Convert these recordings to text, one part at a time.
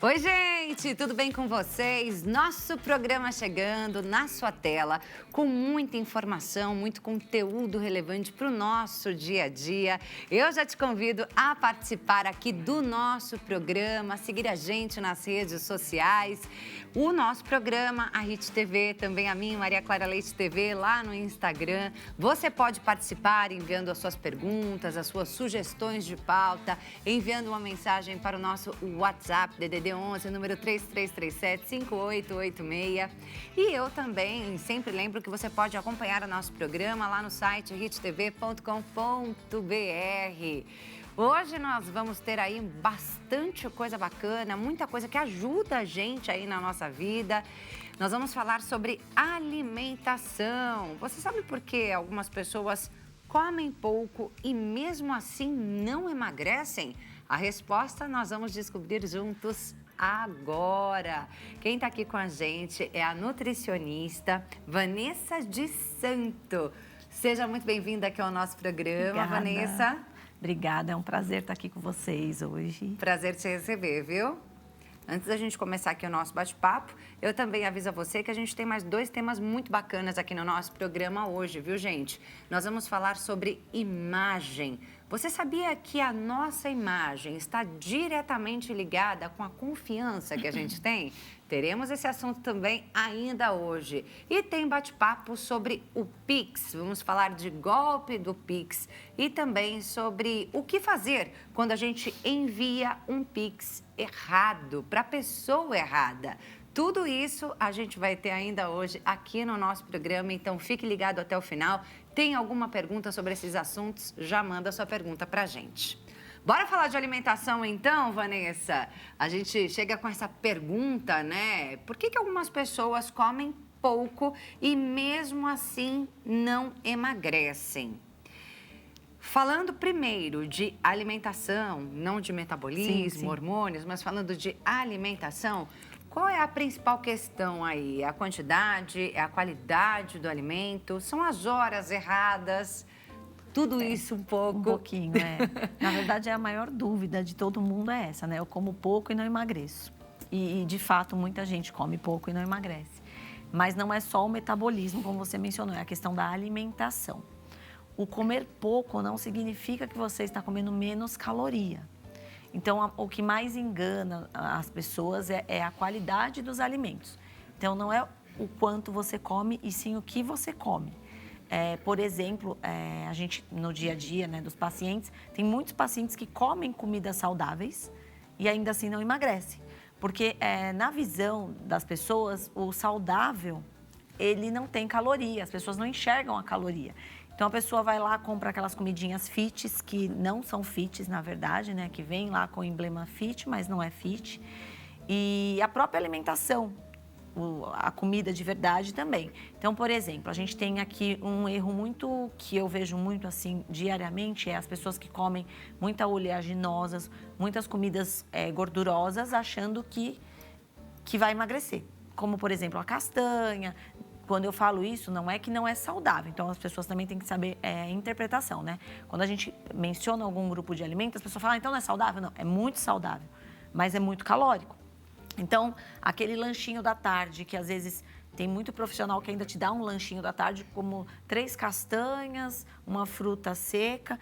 Oi, gente, tudo bem com vocês? Nosso programa chegando na sua tela com muita informação, muito conteúdo relevante para o nosso dia a dia. Eu já te convido a participar aqui do nosso programa, seguir a gente nas redes sociais. O nosso programa, a Hit TV, também a minha, Maria Clara Leite TV, lá no Instagram. Você pode participar enviando as suas perguntas, as suas sugestões de pauta, enviando uma mensagem para o nosso WhatsApp, DDD 11, número 3337-5886. E eu também sempre lembro que você pode acompanhar o nosso programa lá no site hittv.com.br. Hoje nós vamos ter aí bastante coisa bacana, muita coisa que ajuda a gente aí na nossa vida. Nós vamos falar sobre alimentação. Você sabe por que algumas pessoas comem pouco e mesmo assim não emagrecem? A resposta nós vamos descobrir juntos agora. Quem está aqui com a gente é a nutricionista Vanessa de Santo. Seja muito bem-vinda aqui ao nosso programa, Obrigada. Vanessa. Obrigada, é um prazer estar aqui com vocês hoje. Prazer te receber, viu? Antes da gente começar aqui o nosso bate-papo, eu também aviso a você que a gente tem mais 2 temas muito bacanas aqui no nosso programa hoje, viu, gente? Nós vamos falar sobre imagem. Você sabia que a nossa imagem está diretamente ligada com a confiança que a gente tem? Teremos esse assunto também ainda hoje. E tem bate-papo sobre o Pix. Vamos falar de golpe do Pix e também sobre o que fazer quando a gente envia um Pix errado para a pessoa errada. Tudo isso a gente vai ter ainda hoje aqui no nosso programa, então fique ligado até o final. Tem alguma pergunta sobre esses assuntos? Já manda sua pergunta pra gente. Bora falar de alimentação então, Vanessa? A gente chega com essa pergunta, né? Por que algumas pessoas comem pouco e mesmo assim não emagrecem? Falando primeiro de alimentação, não de metabolismo, Sim. hormônios, mas falando de alimentação, qual é a principal questão aí? É a quantidade, é a qualidade do alimento? São as horas erradas? Tudo isso um pouco? Um pouquinho, é. Na verdade, a maior dúvida de todo mundo é essa, né? Eu como pouco e não emagreço. E de fato, muita gente come pouco e não emagrece. Mas não é só o metabolismo, como você mencionou, é a questão da alimentação. O comer pouco não significa que você está comendo menos caloria. Então, o que mais engana as pessoas é a qualidade dos alimentos. Então, não é o quanto você come, e sim o que você come. Por exemplo, a gente, no dia a dia, né, dos pacientes, tem muitos pacientes que comem comidas saudáveis e ainda assim não emagrecem. Porque na visão das pessoas, o saudável, ele não tem caloria, as pessoas não enxergam a caloria. Então, a pessoa vai lá, compra aquelas comidinhas fits, que não são fits, na verdade, né? Que vem lá com o emblema fit, mas não é fit. E a própria alimentação, a comida de verdade também. Então, por exemplo, a gente tem aqui um erro muito, que eu vejo muito assim, diariamente, é as pessoas que comem muita oleaginosas, muitas comidas gordurosas, achando que vai emagrecer. Como, por exemplo, a castanha. Quando eu falo isso, não é que não é saudável. Então, as pessoas também têm que saber a interpretação, né? Quando a gente menciona algum grupo de alimentos, as pessoas falam, então não é saudável? Não, é muito saudável, mas é muito calórico. Então, aquele lanchinho da tarde, que às vezes tem muito profissional que ainda te dá um lanchinho da tarde, como 3 castanhas, uma fruta seca.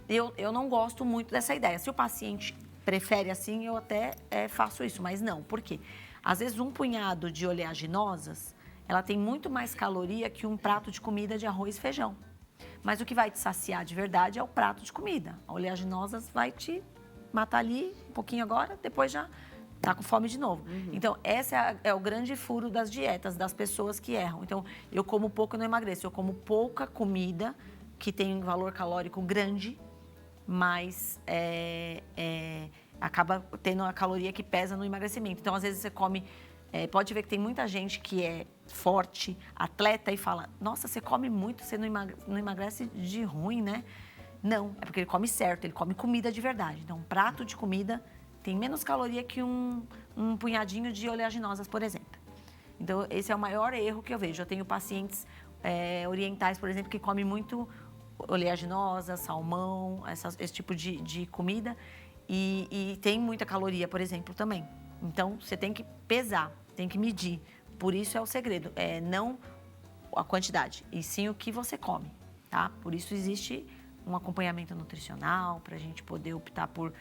Eu não gosto muito dessa ideia. Se o paciente prefere assim, eu até faço isso, mas não. Por quê? Às vezes, um punhado de oleaginosas, ela tem muito mais caloria que um prato de comida de arroz e feijão. Mas o que vai te saciar de verdade é o prato de comida. A oleaginosas vai te matar ali um pouquinho agora, depois já tá com fome de novo. Então, esse é o grande furo das dietas, das pessoas que erram. Então, eu como pouco e não emagreço. Eu como pouca comida que tem um valor calórico grande, mas acaba tendo a caloria que pesa no emagrecimento. Então, às vezes você come... pode ver que tem muita gente que é forte, atleta, e fala, nossa, você come muito, você não emagrece de ruim, né? Não, é porque ele come certo, ele come comida de verdade. Então, um prato de comida tem menos caloria que um punhadinho de oleaginosas, por exemplo. Então, esse é o maior erro que eu vejo. Eu tenho pacientes orientais, por exemplo, que comem muito oleaginosa, salmão, esse tipo de comida, e tem muita caloria, por exemplo, também. Então, você tem que pesar, tem que medir. Por isso é o segredo, não a quantidade, e sim o que você come, tá? Por isso existe um acompanhamento nutricional, para a gente poder optar por...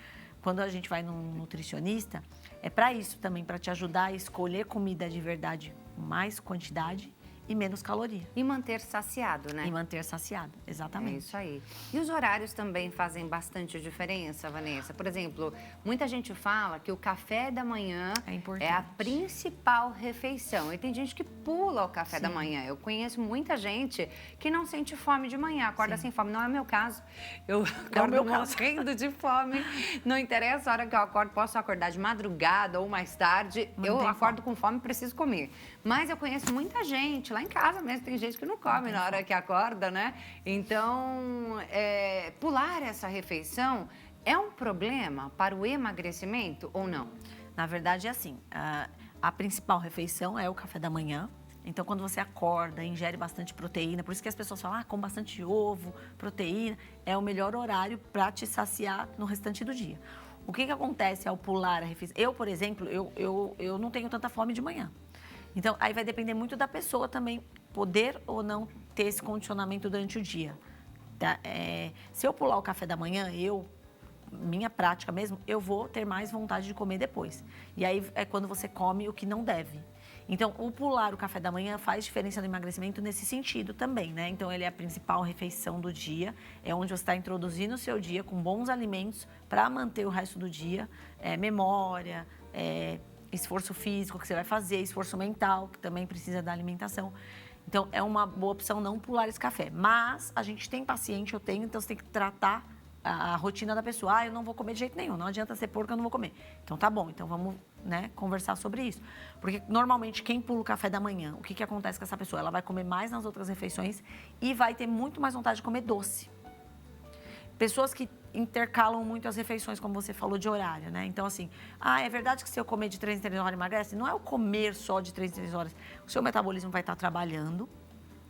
Quando a gente vai num nutricionista, é para isso também, para te ajudar a escolher comida de verdade, mais quantidade e menos caloria. E manter saciado, né? E manter saciado, exatamente. É isso aí. E os horários também fazem bastante diferença, Vanessa? Por exemplo, muita gente fala que o café da manhã é a principal refeição. E tem gente que pula o café da manhã. Eu conheço muita gente que não sente fome de manhã, acorda sem fome. Não é o meu caso. Eu acordo morrendo de fome. Não interessa a hora que eu acordo, posso acordar de madrugada ou mais tarde. Eu acordo com fome e preciso comer. Mas eu conheço muita gente, lá em casa mesmo, tem gente que não come na hora que acorda, né? Então, pular essa refeição é um problema para o emagrecimento ou não? Na verdade, é assim, a principal refeição é o café da manhã. Então, quando você acorda, ingere bastante proteína, por isso que as pessoas falam, come bastante ovo, proteína, é o melhor horário para te saciar no restante do dia. O que acontece ao pular a refeição? Eu, por exemplo, eu não tenho tanta fome de manhã. Então, aí vai depender muito da pessoa também poder ou não ter esse condicionamento durante o dia. Tá? Se eu pular o café da manhã, minha prática mesmo, eu vou ter mais vontade de comer depois. E aí é quando você come o que não deve. Então, o pular o café da manhã faz diferença no emagrecimento nesse sentido também, né? Então, ele é a principal refeição do dia, é onde você está introduzindo o seu dia com bons alimentos para manter o resto do dia, memória, esforço físico que você vai fazer, esforço mental, que também precisa da alimentação. Então, é uma boa opção não pular esse café. Mas a gente tem paciente, eu tenho, então você tem que tratar a rotina da pessoa. Eu não vou comer de jeito nenhum, não adianta ser porco, eu não vou comer. Então, tá bom, então vamos conversar sobre isso. Porque, normalmente, quem pula o café da manhã, o que acontece com essa pessoa? Ela vai comer mais nas outras refeições e vai ter muito mais vontade de comer doce. Pessoas que intercalam muito as refeições, como você falou, de horário, né? Então, assim, é verdade que se eu comer de 3 em 3 horas emagrece? Não é o comer só de 3 em 3 horas. O seu metabolismo vai estar trabalhando,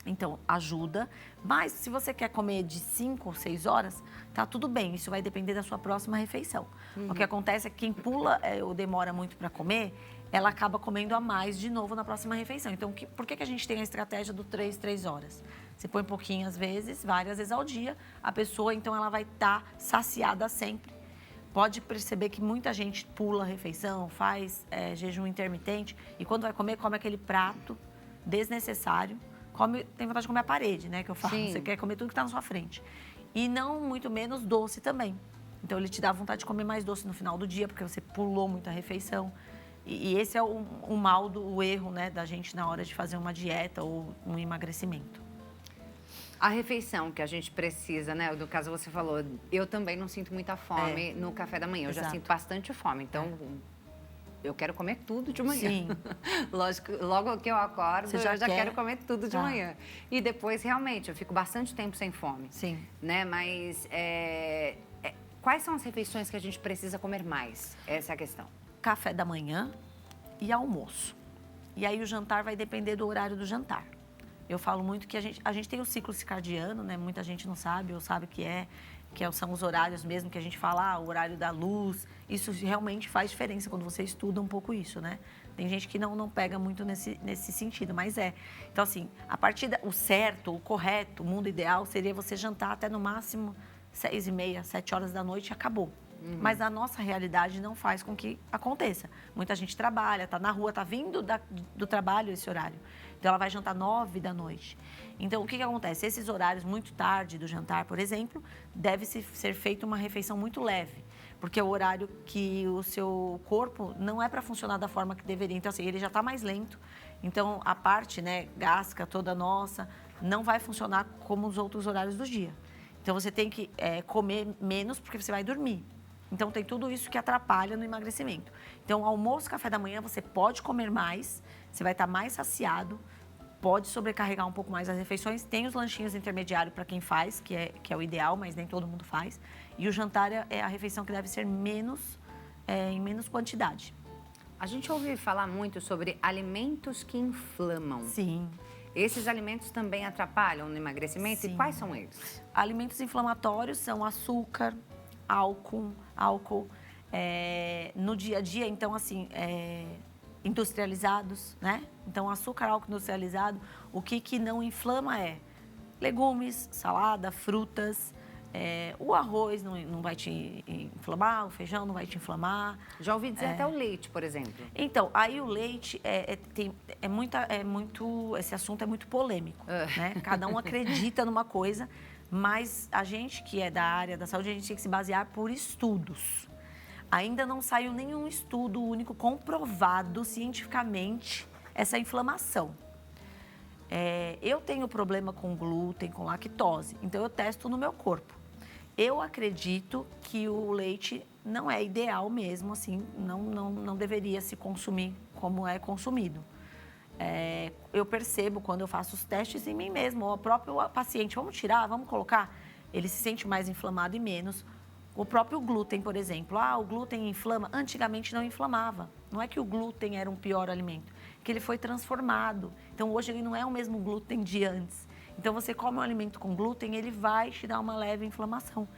então ajuda. Mas se você quer comer de 5 ou 6 horas, tá tudo bem. Isso vai depender da sua próxima refeição. O que acontece é que quem pula ou demora muito para comer, ela acaba comendo a mais de novo na próxima refeição. Então, por que a gente tem a estratégia do 3 horas? Você põe pouquinhas vezes, várias vezes ao dia, a pessoa, então, ela vai estar saciada sempre. Pode perceber que muita gente pula a refeição, faz jejum intermitente e quando vai comer, come aquele prato desnecessário, tem vontade de comer a parede, né, que eu falo. Sim. Você quer comer tudo que está na sua frente. E não muito menos doce também. Então, ele te dá vontade de comer mais doce no final do dia, porque você pulou muita refeição. E esse é o mal, o erro, né, da gente na hora de fazer uma dieta ou um emagrecimento. A refeição que a gente precisa, né? No caso, você falou, eu também não sinto muita fome no café da manhã. Eu já sinto bastante fome, então eu quero comer tudo de manhã. Sim. Lógico, logo que eu acordo, eu já quero comer tudo de manhã. E depois, realmente, eu fico bastante tempo sem fome. Sim. Né? Mas quais são as refeições que a gente precisa comer mais? Essa é a questão. Café da manhã e almoço. E aí o jantar vai depender do horário do jantar. Eu falo muito que a gente tem o ciclo circadiano, né? Muita gente não sabe, ou sabe que são os horários mesmo que a gente fala, o horário da luz. Isso realmente faz diferença quando você estuda um pouco isso, né? Tem gente que não pega muito nesse sentido, mas é. Então, assim, o certo, o correto, o mundo ideal seria você jantar até no máximo 6h30, 7 horas da noite e acabou. Mas a nossa realidade não faz com que aconteça. Muita gente trabalha, está na rua, está vindo do trabalho esse horário. Então, ela vai jantar 9 da noite. Então, o que acontece? Esses horários muito tarde do jantar, por exemplo, deve ser feita uma refeição muito leve. Porque é o horário que o seu corpo não é para funcionar da forma que deveria. Então, assim, ele já está mais lento. Então, a parte gástrica toda nossa não vai funcionar como os outros horários do dia. Então, você tem que comer menos porque você vai dormir. Então, tem tudo isso que atrapalha no emagrecimento. Então, almoço, café da manhã, você pode comer mais, você vai estar mais saciado, pode sobrecarregar um pouco mais as refeições. Tem os lanchinhos intermediários para quem faz, que é o ideal, mas nem todo mundo faz. E o jantar é a refeição que deve ser em menos quantidade. A gente ouve falar muito sobre alimentos que inflamam. Sim. Esses alimentos também atrapalham no emagrecimento? Sim. E quais são eles? Alimentos inflamatórios são açúcar, álcool, No dia a dia, então, assim, industrializados, né? Então, açúcar, álcool industrializado, o que não inflama é legumes, salada, frutas, o arroz não vai te inflamar, o feijão não vai te inflamar. Já ouvi dizer até o leite, por exemplo. Então, aí o leite esse assunto é muito polêmico, né? Cada um acredita numa coisa, mas a gente que é da área da saúde, a gente tem que se basear por estudos. Ainda não saiu nenhum estudo único comprovado cientificamente essa inflamação. Eu tenho problema com glúten, com lactose, então eu testo no meu corpo. Eu acredito que o leite não é ideal mesmo, assim, não deveria se consumir como é consumido. Eu percebo quando eu faço os testes em mim mesmo, o próprio paciente, vamos tirar, vamos colocar, ele se sente mais inflamado e menos. O próprio glúten, por exemplo, o glúten inflama, antigamente não inflamava. Não é que o glúten era um pior alimento, que ele foi transformado. Então, hoje ele não é o mesmo glúten de antes. Então, você come um alimento com glúten, ele vai te dar uma leve inflamação.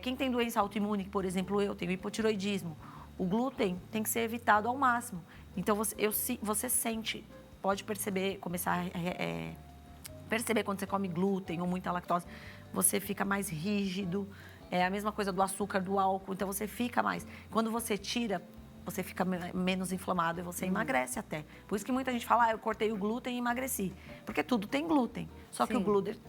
Quem tem doença autoimune, por exemplo, eu tenho hipotiroidismo, o glúten tem que ser evitado ao máximo. Então, você sente, pode perceber, começar a perceber quando você come glúten ou muita lactose, você fica mais rígido. É a mesma coisa do açúcar, do álcool, então você fica mais. Quando você tira, você fica menos inflamado e você emagrece até. Por isso que muita gente fala, eu cortei o glúten e emagreci. Porque tudo tem glúten. Só que o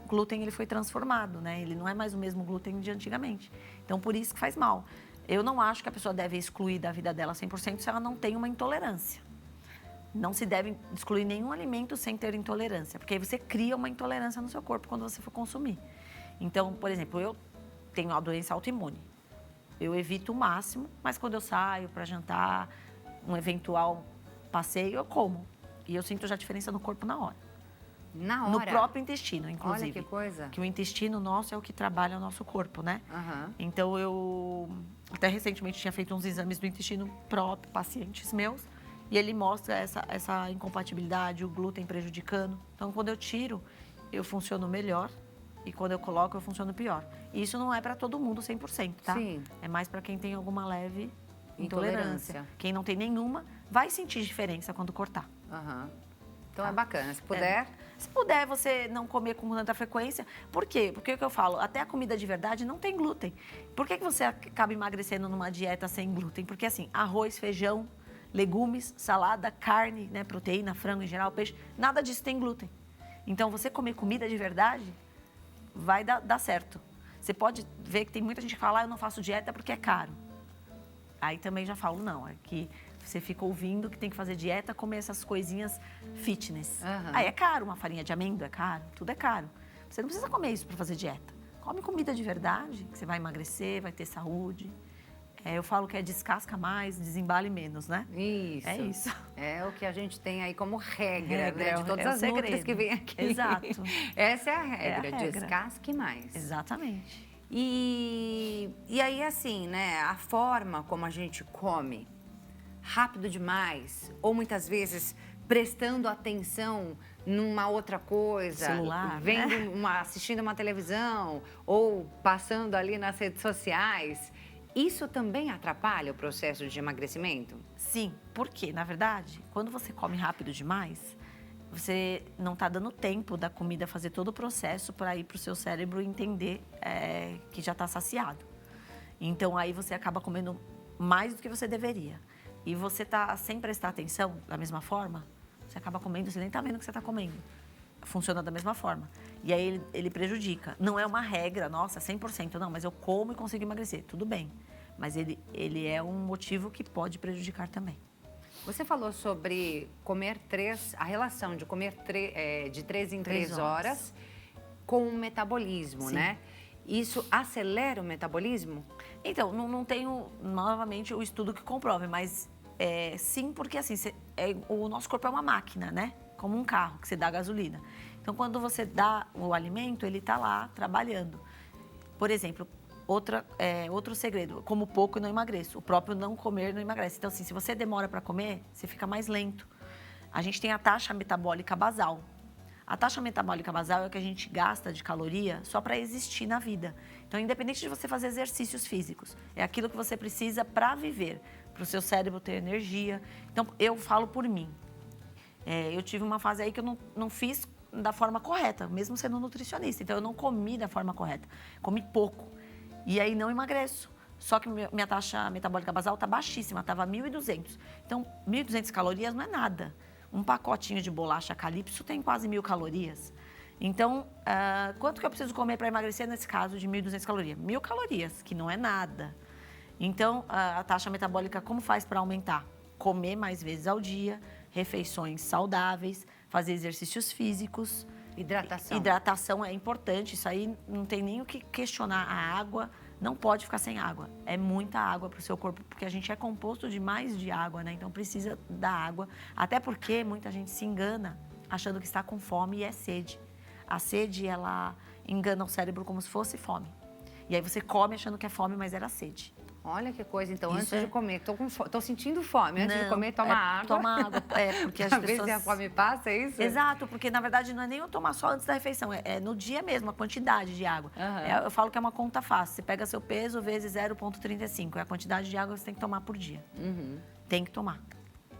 glúten ele foi transformado, né? Ele não é mais o mesmo glúten de antigamente. Então, por isso que faz mal. Eu não acho que a pessoa deve excluir da vida dela 100% se ela não tem uma intolerância. Não se deve excluir nenhum alimento sem ter intolerância. Porque aí você cria uma intolerância no seu corpo quando você for consumir. Então, por exemplo, eu tenho uma doença autoimune. Eu evito o máximo, mas quando eu saio para jantar, um eventual passeio, eu como. E eu sinto já a diferença no corpo na hora. Na hora? No próprio intestino, inclusive. Olha que coisa. Que o intestino nosso é o que trabalha o nosso corpo, né? Então, eu até recentemente tinha feito uns exames do intestino próprio, pacientes meus, e ele mostra essa incompatibilidade, o glúten prejudicando. Então, quando eu tiro, eu funciono melhor. E quando eu coloco, eu funciono pior. E isso não é para todo mundo 100%, tá? Sim. É mais para quem tem alguma leve intolerância. Quem não tem nenhuma, vai sentir diferença quando cortar. Então é bacana, se puder. Se puder você não comer com tanta frequência. Por quê? Porque o que eu falo, até a comida de verdade não tem glúten. Por que você acaba emagrecendo numa dieta sem glúten? Porque assim, arroz, feijão, legumes, salada, carne, né, proteína, frango em geral, peixe, nada disso tem glúten. Então você comer comida de verdade vai dar certo. Você pode ver que tem muita gente que fala, eu não faço dieta porque é caro. Aí também já falo, não, é que você fica ouvindo que tem que fazer dieta, comer essas coisinhas fitness. Aí é caro, uma farinha de amêndoa é caro, tudo é caro. Você não precisa comer isso para fazer dieta. Come comida de verdade, que você vai emagrecer, vai ter saúde. Eu falo que é descasca mais, desembale menos, né? Isso. É isso. É o que a gente tem aí como regra, né? De todas as segredo. nutris que vem aqui. Exato. Essa é a regra, regra. descasque mais. Exatamente. E aí, assim, né? A forma como a gente come, rápido demais, ou muitas vezes prestando atenção numa outra coisa, celular, vendo assistindo uma televisão, ou passando ali nas redes sociais. Isso também atrapalha o processo de emagrecimento? Sim, porque, na verdade, quando você come rápido demais, você não está dando tempo da comida fazer todo o processo para ir para o seu cérebro entender que já está saciado. Então, aí você acaba comendo mais do que você deveria. E você está sem prestar atenção da mesma forma, você acaba comendo, você nem está vendo o que você está comendo. Funciona da mesma forma. E aí ele prejudica. Não é uma regra, nossa, 100%, não, mas eu como e consigo emagrecer. Tudo bem. Mas ele é um motivo que pode prejudicar também. Você falou sobre comer a relação de comer de 3 em 3 horas com o metabolismo, Sim. né? Isso acelera o metabolismo? Então, não tenho, novamente, o estudo que comprove, mas sim, porque assim, o nosso corpo é uma máquina, né? Como um carro, que você dá gasolina. Então, quando você dá o alimento, ele está lá trabalhando. Por exemplo, outro segredo, como pouco e não emagreço. O próprio não comer não emagrece. Então, assim, se você demora para comer, você fica mais lento. A gente tem a taxa metabólica basal. A taxa metabólica basal é o que a gente gasta de caloria só para existir na vida. Então, independente de você fazer exercícios físicos, é aquilo que você precisa para viver, para o seu cérebro ter energia. Então, eu falo por mim. Eu tive uma fase aí que eu não fiz da forma correta, mesmo sendo nutricionista. Então, eu não comi da forma correta. Comi pouco. E aí, não emagreço. Só que minha taxa metabólica basal está baixíssima, estava 1.200. Então, 1.200 calorias não é nada. Um pacotinho de bolacha Calypso tem quase 1.000 calorias. Então, quanto que eu preciso comer para emagrecer nesse caso de 1.200 calorias? 1.000 calorias, que não é nada. Então, a taxa metabólica, como faz para aumentar? Comer mais vezes ao dia, refeições saudáveis, fazer exercícios físicos. Hidratação. Hidratação é importante, isso aí não tem nem o que questionar. A água não pode ficar sem água. É muita água para o seu corpo, porque a gente é composto de mais de água, né? Então precisa da água. Até porque muita gente se engana achando que está com fome e é sede. A sede, ela engana o cérebro como se fosse fome. E aí você come achando que é fome, mas era sede. Olha que coisa, então, Isso antes de comer, tô sentindo fome. Antes de comer, toma água. Toma água, porque as Pra pessoas... ver se a fome passa, é isso? Exato, porque na verdade não é nem eu tomar só antes da refeição, é no dia mesmo, a quantidade de água. Eu falo que é uma conta fácil, você pega seu peso vezes 0,35, é a quantidade de água que você tem que tomar por dia. Tem que tomar.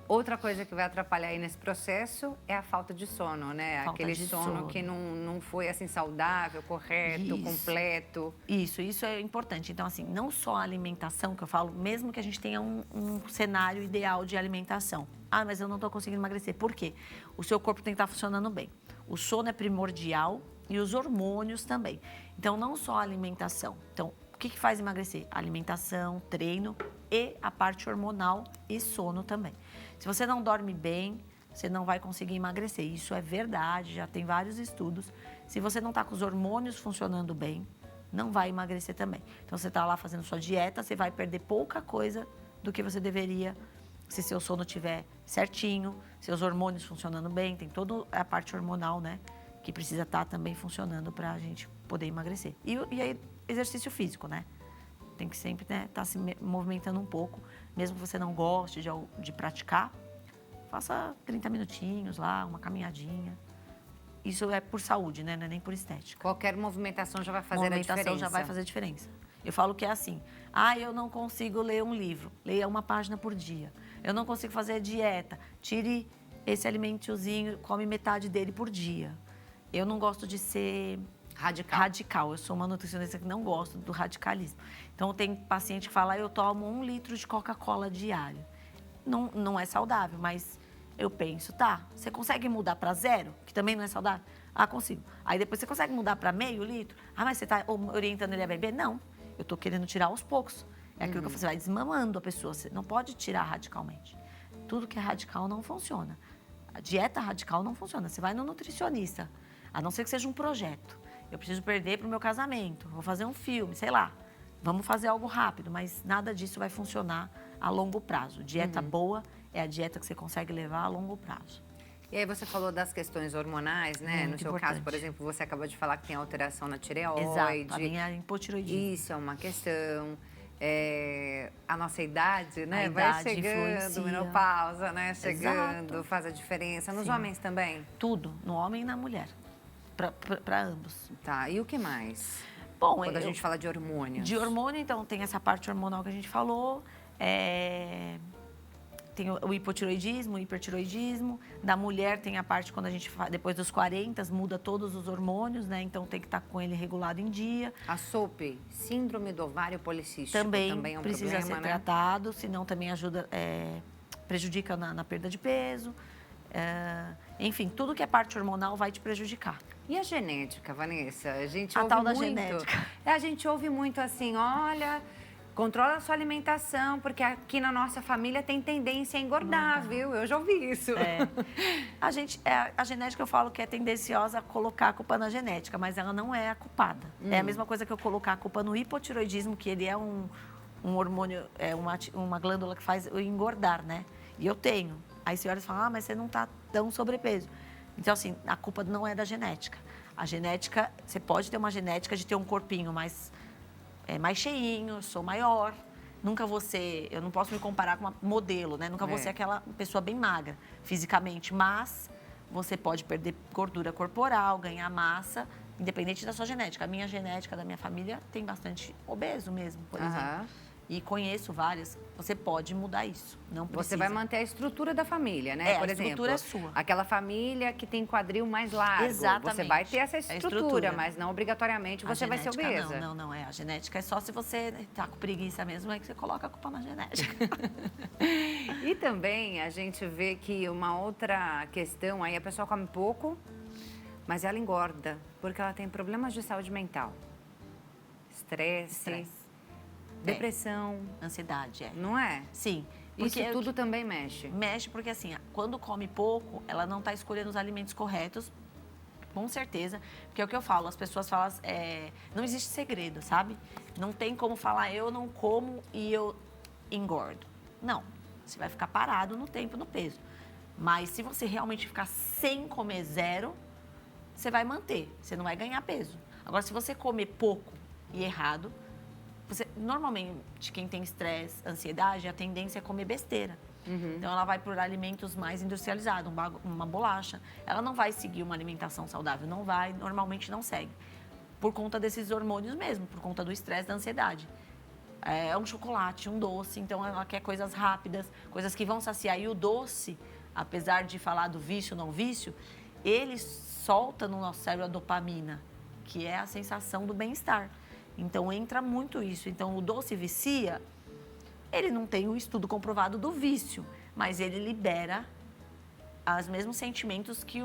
Outra coisa que vai atrapalhar aí nesse processo é a falta de sono, né? Falta Aquele de sono sono. que não foi assim saudável, correto, Isso. completo. Isso é importante. Então, assim, não só a alimentação que eu falo, mesmo que a gente tenha um cenário ideal de alimentação. Ah, mas eu não estou conseguindo emagrecer. Por quê? O seu corpo tem que estar funcionando bem. O sono é primordial e os hormônios também. Então, não só a alimentação. Então, o que faz emagrecer? Alimentação, treino e a parte hormonal e sono também. Se você não dorme bem, você não vai conseguir emagrecer. Isso é verdade, já tem vários estudos. Se você não está com os hormônios funcionando bem, não vai emagrecer também. Então, você está lá fazendo sua dieta, você vai perder pouca coisa do que você deveria se seu sono estiver certinho, seus hormônios funcionando bem. Tem toda a parte hormonal, né, que precisa estar também funcionando para a gente poder emagrecer. E aí, exercício físico, né? Tem que sempre estar se movimentando um pouco, mesmo que você não goste de praticar. Faça 30 minutinhos lá, uma caminhadinha. Isso é por saúde, né? Não é nem por estética. Qualquer movimentação já vai fazer a diferença. Movimentação já vai fazer diferença. Eu falo que é assim, eu não consigo ler um livro, leia uma página por dia. Eu não consigo fazer dieta, tire esse alimentozinho, come metade dele por dia. Eu não gosto de ser... Radical. Eu sou uma nutricionista que não gosto do radicalismo. Então, tem paciente que fala, eu tomo 1 litro de Coca-Cola diário. Não é saudável, mas eu penso, você consegue mudar para 0, que também não é saudável? Consigo. Aí depois você consegue mudar para meio litro? Mas você está orientando ele a beber? Não, eu estou querendo tirar aos poucos. É aquilo que você vai desmamando a pessoa, você não pode tirar radicalmente. Tudo que é radical não funciona. A dieta radical não funciona. Você vai no nutricionista, a não ser que seja um projeto. Eu preciso perder para o meu casamento, vou fazer um filme, sei lá. Vamos fazer algo rápido, mas nada disso vai funcionar a longo prazo. Dieta boa é a dieta que você consegue levar a longo prazo. E aí você falou das questões hormonais, né? Muito no seu importante. caso, por exemplo, você acabou de falar que tem alteração na tireoide. Exato, a minha hipotireoidismo. Isso é uma questão. A nossa idade, né? A Vai idade chegando, influencia. menopausa, né? Chegando, Exato. faz a diferença. Nos Sim. homens também? Tudo, no homem e na mulher, para ambos. Tá, e o que mais? Bom, Quando a gente fala de hormônios. De hormônio, então, tem essa parte hormonal que a gente falou. Tem o hipotireoidismo, o hipertireoidismo. Da mulher tem a parte quando a gente depois dos 40, muda todos os hormônios, né? Então tem que estar com ele regulado em dia. A SOP, síndrome do ovário policístico, Também é um precisa problema, ser né? tratado, senão também ajuda, prejudica na perda de peso. Enfim, tudo que é parte hormonal vai te prejudicar. E a genética, Vanessa? A gente A ouve tal da muito. genética. A gente ouve muito assim, olha, controla a sua alimentação, porque aqui na nossa família tem tendência a engordar, viu? Eu já ouvi isso. A genética, eu falo que é tendenciosa a colocar a culpa na genética, mas ela não é a culpada. É a mesma coisa que eu colocar a culpa no hipotireoidismo, que ele é um hormônio, uma glândula que faz eu engordar, né? E eu tenho. Aí senhoras falam, mas você não está tão sobrepeso. Então, assim, a culpa não é da genética. A genética, você pode ter uma genética de ter um corpinho mais cheinho, sou maior. Nunca vou ser, eu não posso me comparar com uma modelo, né? Nunca vou ser aquela pessoa bem magra fisicamente, mas você pode perder gordura corporal, ganhar massa, independente da sua genética. A minha genética da minha família tem bastante obeso mesmo, por exemplo. E conheço várias. Você pode mudar isso, não precisa. Você vai manter a estrutura da família, né? Por exemplo, a estrutura é sua. Aquela família que tem quadril mais largo. Exatamente. Você vai ter essa estrutura, mas não obrigatoriamente você vai ser obesa. Não. A genética é só se você tá com preguiça mesmo, é que você coloca a culpa na genética. E também a gente vê que uma outra questão, aí a pessoa come pouco, mas ela engorda, porque ela tem problemas de saúde mental. Estresse. Depressão. Ansiedade, Não é? Sim. Isso tudo também mexe? Mexe porque, assim, quando come pouco, ela não está escolhendo os alimentos corretos, com certeza. Porque é o que eu falo, as pessoas falam, não existe segredo, sabe? Não tem como falar, eu não como e eu engordo. Não, você vai ficar parado no tempo, no peso. Mas se você realmente ficar sem comer zero, você vai manter, você não vai ganhar peso. Agora, se você comer pouco e errado, normalmente, quem tem estresse, ansiedade, a tendência é comer besteira. Então, ela vai por alimentos mais industrializados, uma bolacha. Ela não vai seguir uma alimentação saudável, normalmente não segue. Por conta desses hormônios mesmo, por conta do estresse, da ansiedade. É um chocolate, um doce, então ela quer coisas rápidas, coisas que vão saciar. E o doce, apesar de falar do vício, não vício, ele solta no nosso cérebro a dopamina, que é a sensação do bem-estar. Então, entra muito isso. Então, o doce vicia, ele não tem o estudo comprovado do vício, mas ele libera os mesmos sentimentos que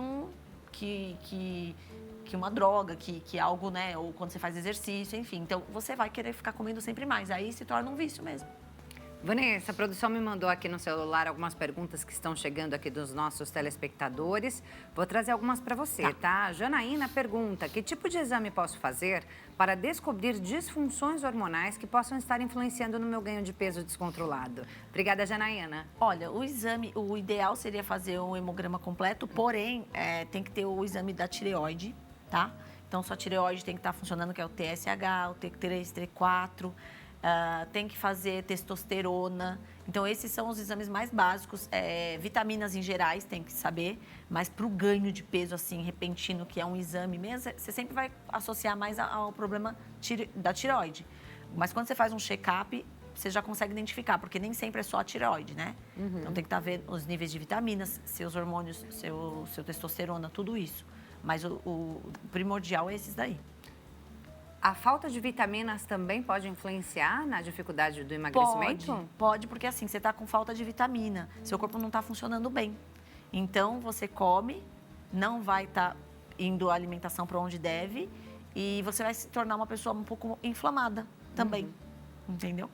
uma droga, que algo, né? Ou quando você faz exercício, enfim. Então, você vai querer ficar comendo sempre mais. Aí se torna um vício mesmo. Vanessa, a produção me mandou aqui no celular algumas perguntas que estão chegando aqui dos nossos telespectadores. Vou trazer algumas para você, tá? Janaína pergunta, que tipo de exame posso fazer para descobrir disfunções hormonais que possam estar influenciando no meu ganho de peso descontrolado? Obrigada, Janaína. Olha, o ideal seria fazer um hemograma completo, porém, tem que ter o exame da tireoide, tá? Então, sua tireoide tem que estar funcionando, que é o TSH, o T3, T4... tem que fazer testosterona. Então, esses são os exames mais básicos. Vitaminas em gerais tem que saber, mas para o ganho de peso, assim, repentino, que é um exame mesmo, você sempre vai associar mais ao problema da tireoide. Mas quando você faz um check-up, você já consegue identificar, porque nem sempre é só a tireoide, né? Então, tem que estar vendo os níveis de vitaminas, seus hormônios, seu testosterona, tudo isso. Mas o primordial é esses daí. A falta de vitaminas também pode influenciar na dificuldade do emagrecimento? Pode, porque assim, você está com falta de vitamina, seu corpo não está funcionando bem. Então, você come, não vai estar indo a alimentação para onde deve e você vai se tornar uma pessoa um pouco inflamada também, entendeu?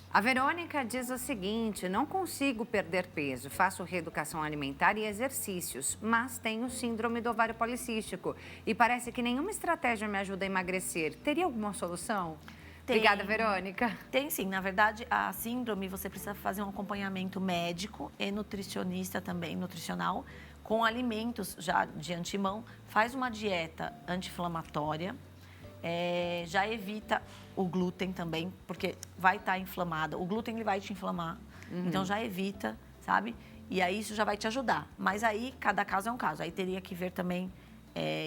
A Verônica diz o seguinte, não consigo perder peso, faço reeducação alimentar e exercícios, mas tenho síndrome do ovário policístico e parece que nenhuma estratégia me ajuda a emagrecer. Teria alguma solução? Obrigada, Verônica. Tem sim. Na verdade, a síndrome, você precisa fazer um acompanhamento médico e nutricionista também, nutricional, com alimentos já de antemão. Faz uma dieta anti-inflamatória. Já evita o glúten também, porque vai estar inflamada. O glúten ele vai te inflamar, então já evita, sabe? E aí isso já vai te ajudar. Mas aí cada caso é um caso. Aí teria que ver também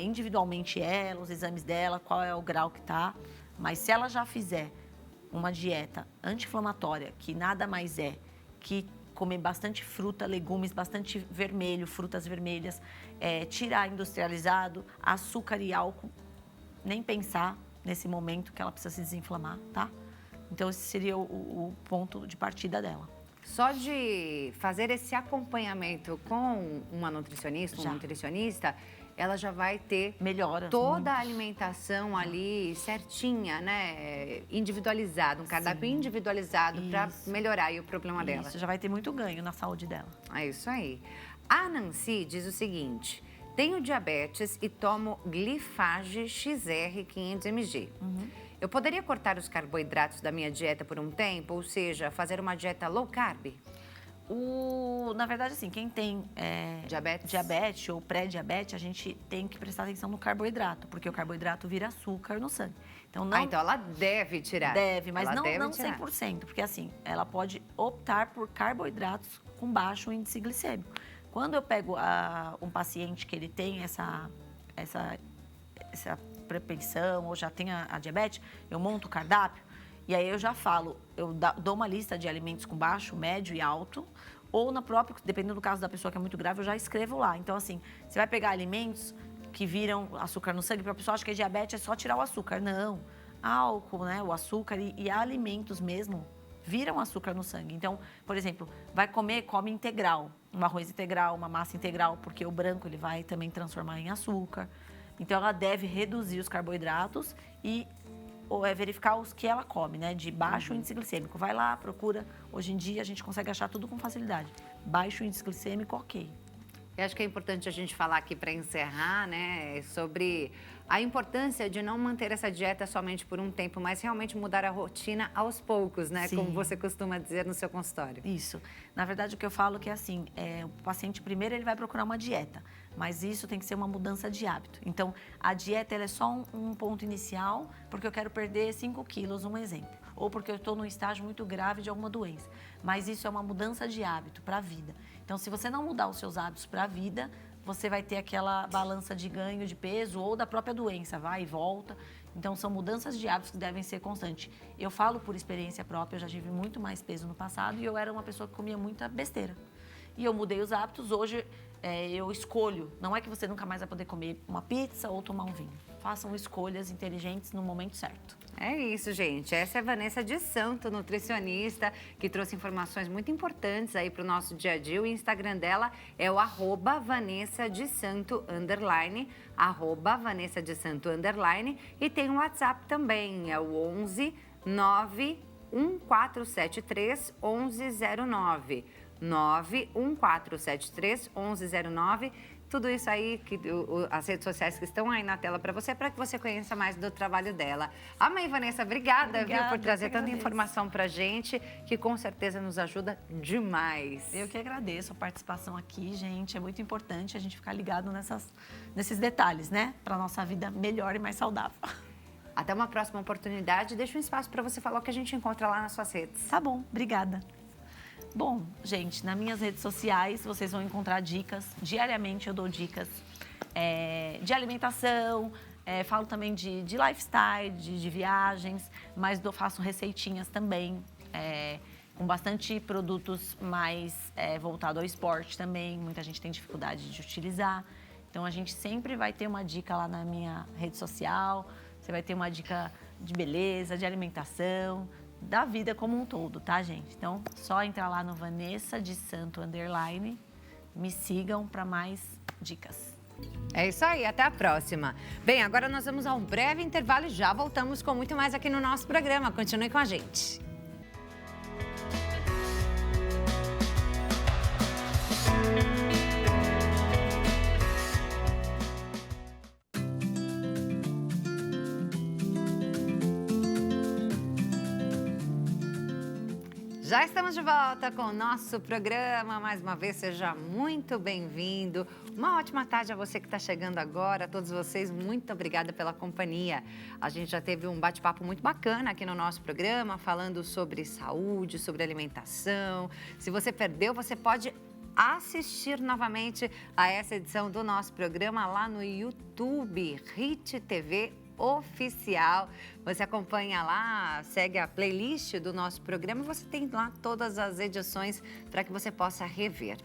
individualmente ela, os exames dela, qual é o grau que tá. Mas se ela já fizer uma dieta anti-inflamatória, que nada mais é que comer bastante fruta, legumes, bastante vermelho, frutas vermelhas, tirar industrializado, açúcar e álcool, nem pensar nesse momento que ela precisa se desinflamar, tá? Então, esse seria o ponto de partida dela. Só de fazer esse acompanhamento com uma nutricionista, um nutricionista, ela já vai ter toda a alimentação ali certinha, né? Individualizada, um cardápio individualizado para melhorar aí o problema dela. Isso, já vai ter muito ganho na saúde dela. É isso aí. A Nancy diz o seguinte... Tenho diabetes e tomo Glifage XR 500 mg. Eu poderia cortar os carboidratos da minha dieta por um tempo, ou seja, fazer uma dieta low carb? Na verdade, assim, quem tem diabetes ou pré-diabetes, a gente tem que prestar atenção no carboidrato, porque o carboidrato vira açúcar no sangue. Então, então ela deve tirar. Deve, mas não 100%, porque assim, ela pode optar por carboidratos com baixo índice glicêmico. Quando eu pego um paciente que ele tem essa propensão ou já tem a diabetes, eu monto o cardápio e aí eu já falo, eu dou uma lista de alimentos com baixo, médio e alto, ou na própria, dependendo do caso da pessoa que é muito grave, eu já escrevo lá. Então, assim, você vai pegar alimentos que viram açúcar no sangue, para a pessoa acha que é diabetes, é só tirar o açúcar. Não. Álcool, né, o açúcar e alimentos mesmo viram açúcar no sangue. Então, por exemplo, vai comer, come integral. Um arroz integral, uma massa integral, porque o branco ele vai também transformar em açúcar. Então, ela deve reduzir os carboidratos e verificar os que ela come, né? De baixo índice glicêmico. Vai lá, procura. Hoje em dia, a gente consegue achar tudo com facilidade. Baixo índice glicêmico, ok. Eu acho que é importante a gente falar aqui para encerrar, né, sobre a importância de não manter essa dieta somente por um tempo, mas realmente mudar a rotina aos poucos, né, Sim. como você costuma dizer no seu consultório. Isso. Na verdade, o que eu falo é que, assim, o paciente primeiro ele vai procurar uma dieta, mas isso tem que ser uma mudança de hábito. Então, a dieta ela é só um ponto inicial, porque eu quero perder 5 quilos, um exemplo. Ou porque eu estou num estágio muito grave de alguma doença. Mas isso é uma mudança de hábito para a vida. Então, se você não mudar os seus hábitos para a vida, você vai ter aquela balança de ganho de peso ou da própria doença, vai e volta. Então, são mudanças de hábitos que devem ser constantes. Eu falo por experiência própria, eu já tive muito mais peso no passado e eu era uma pessoa que comia muita besteira. E eu mudei os hábitos, hoje eu escolho. Não é que você nunca mais vai poder comer uma pizza ou tomar um vinho. Façam escolhas inteligentes no momento certo. É isso, gente. Essa é a Vanessa de Santo, nutricionista, que trouxe informações muito importantes aí para o nosso dia a dia. O Instagram dela é o @VanessaDeSanto_, @VanessaDeSanto_, e tem um WhatsApp também, é o 11 91473 1109. 91473 1109. Tudo isso aí, as redes sociais que estão aí na tela para que você conheça mais do trabalho dela. Amém, Vanessa, obrigada viu, por trazer tanta informação pra gente, que com certeza nos ajuda demais. Eu que agradeço a participação aqui, gente. É muito importante a gente ficar ligado nesses detalhes, né? Para nossa vida melhor e mais saudável. Até uma próxima oportunidade. Deixa um espaço para você falar o que a gente encontra lá nas suas redes. Tá bom, obrigada. Bom, gente, nas minhas redes sociais vocês vão encontrar dicas. Diariamente eu dou dicas de alimentação, falo também de lifestyle, de viagens, mas faço receitinhas também, com bastante produtos mais voltados ao esporte também. Muita gente tem dificuldade de utilizar. Então, a gente sempre vai ter uma dica lá na minha rede social. Você vai ter uma dica de beleza, de alimentação, da vida como um todo, tá, gente? Então, só entrar lá no Vanessa de Santo _, me sigam para mais dicas. É isso aí, até a próxima. Bem, agora nós vamos a um breve intervalo e já voltamos com muito mais aqui no nosso programa. Continue com a gente. Já estamos de volta com o nosso programa. Mais uma vez, seja muito bem-vindo. Uma ótima tarde a você que está chegando agora. A todos vocês, muito obrigada pela companhia. A gente já teve um bate-papo muito bacana aqui no nosso programa, falando sobre saúde, sobre alimentação. Se você perdeu, você pode assistir novamente a essa edição do nosso programa lá no YouTube, Hit TV Oficial. Você acompanha lá, segue a playlist do nosso programa, você tem lá todas as edições para que você possa rever.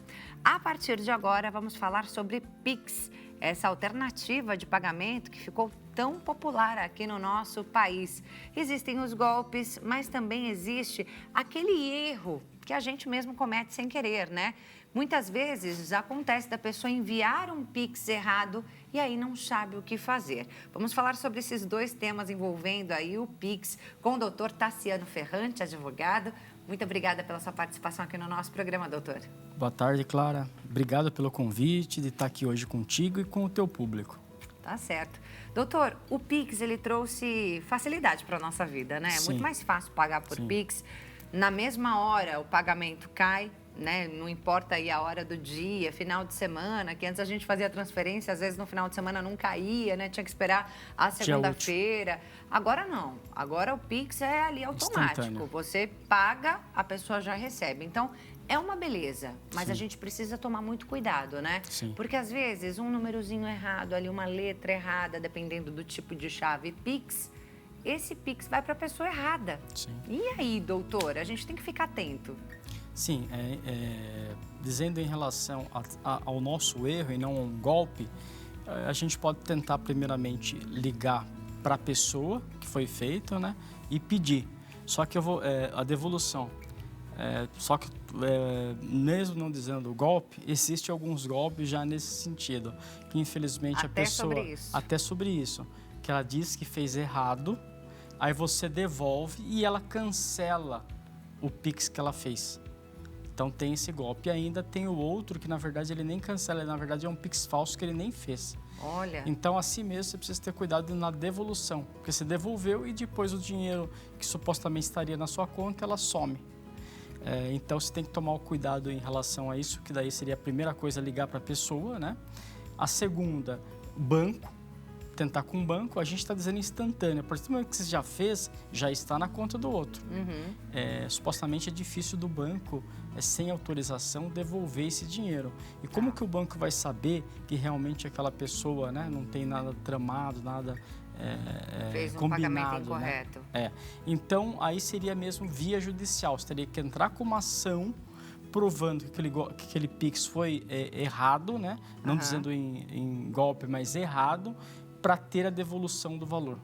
A partir de agora, vamos falar sobre Pix, essa alternativa de pagamento que ficou tão popular aqui no nosso país. Existem os golpes, mas também existe aquele erro que a gente mesmo comete sem querer, né? Muitas vezes acontece da pessoa enviar um Pix errado e aí não sabe o que fazer. Vamos falar sobre esses dois temas envolvendo aí o Pix com o doutor Tassiano Ferrante, advogado. Muito obrigada pela sua participação aqui no nosso programa, doutor. Boa tarde, Clara. Obrigado pelo convite de estar aqui hoje contigo e com o teu público. Tá certo. Doutor, o Pix, ele trouxe facilidade para a nossa vida, né? É muito mais fácil pagar por Pix. Na mesma hora, o pagamento cai, né? Não importa aí a hora do dia, final de semana, que antes a gente fazia transferência, às vezes no final de semana não caía, né? Tinha que esperar a segunda-feira. Agora não. Agora o Pix é ali automático. Você paga, a pessoa já recebe. Então, é uma beleza, mas Sim. a gente precisa tomar muito cuidado, né? Sim. Porque às vezes um númerozinho errado, ali uma letra errada, dependendo do tipo de chave Pix, esse Pix vai para a pessoa errada. Sim. E aí, doutor, a gente tem que ficar atento. Sim, dizendo em relação ao nosso erro e não a um golpe, a gente pode tentar primeiramente ligar para a pessoa que foi feito, né, e pedir. Só que a devolução. Mesmo não dizendo golpe, existem alguns golpes já nesse sentido, que infelizmente a pessoa até sobre isso, que ela diz que fez errado, aí você devolve e ela cancela o Pix que ela fez. Então tem esse golpe. E ainda tem o outro que, na verdade, ele nem cancela. Na verdade, é um Pix falso que ele nem fez. Olha. Então, assim mesmo, você precisa ter cuidado na devolução. Porque você devolveu e depois o dinheiro que supostamente estaria na sua conta, ela some. Então, você tem que tomar o cuidado em relação a isso, que daí seria a primeira coisa, ligar para a pessoa, né? A segunda, banco. Tentar com o banco, a gente está dizendo instantâneo. A partir do momento que você já fez, já está na conta do outro. Supostamente é difícil do banco, sem autorização, devolver esse dinheiro. E como que o banco vai saber que realmente aquela pessoa, né, não tem nada tramado, nada fez um combinado, pagamento incorreto. Né? Então, aí seria mesmo via judicial. Você teria que entrar com uma ação provando que aquele Pix foi errado, né? Não dizendo em golpe, mas errado, para ter a devolução do valor.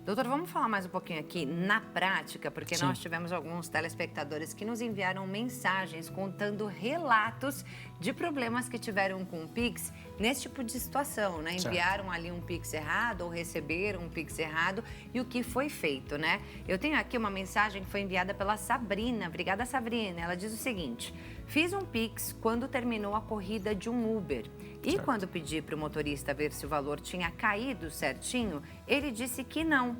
Doutor, vamos falar mais um pouquinho aqui na prática, porque Sim. nós tivemos alguns telespectadores que nos enviaram mensagens contando relatos de problemas que tiveram com o Pix nesse tipo de situação, né? Certo. Enviaram ali um Pix errado ou receberam um Pix errado e o que foi feito, né? Eu tenho aqui uma mensagem que foi enviada pela Sabrina. Obrigada, Sabrina. Ela diz o seguinte: fiz um Pix quando terminou a corrida de um Uber. E Certo. quando pedi para o motorista ver se o valor tinha caído certinho, ele disse que não.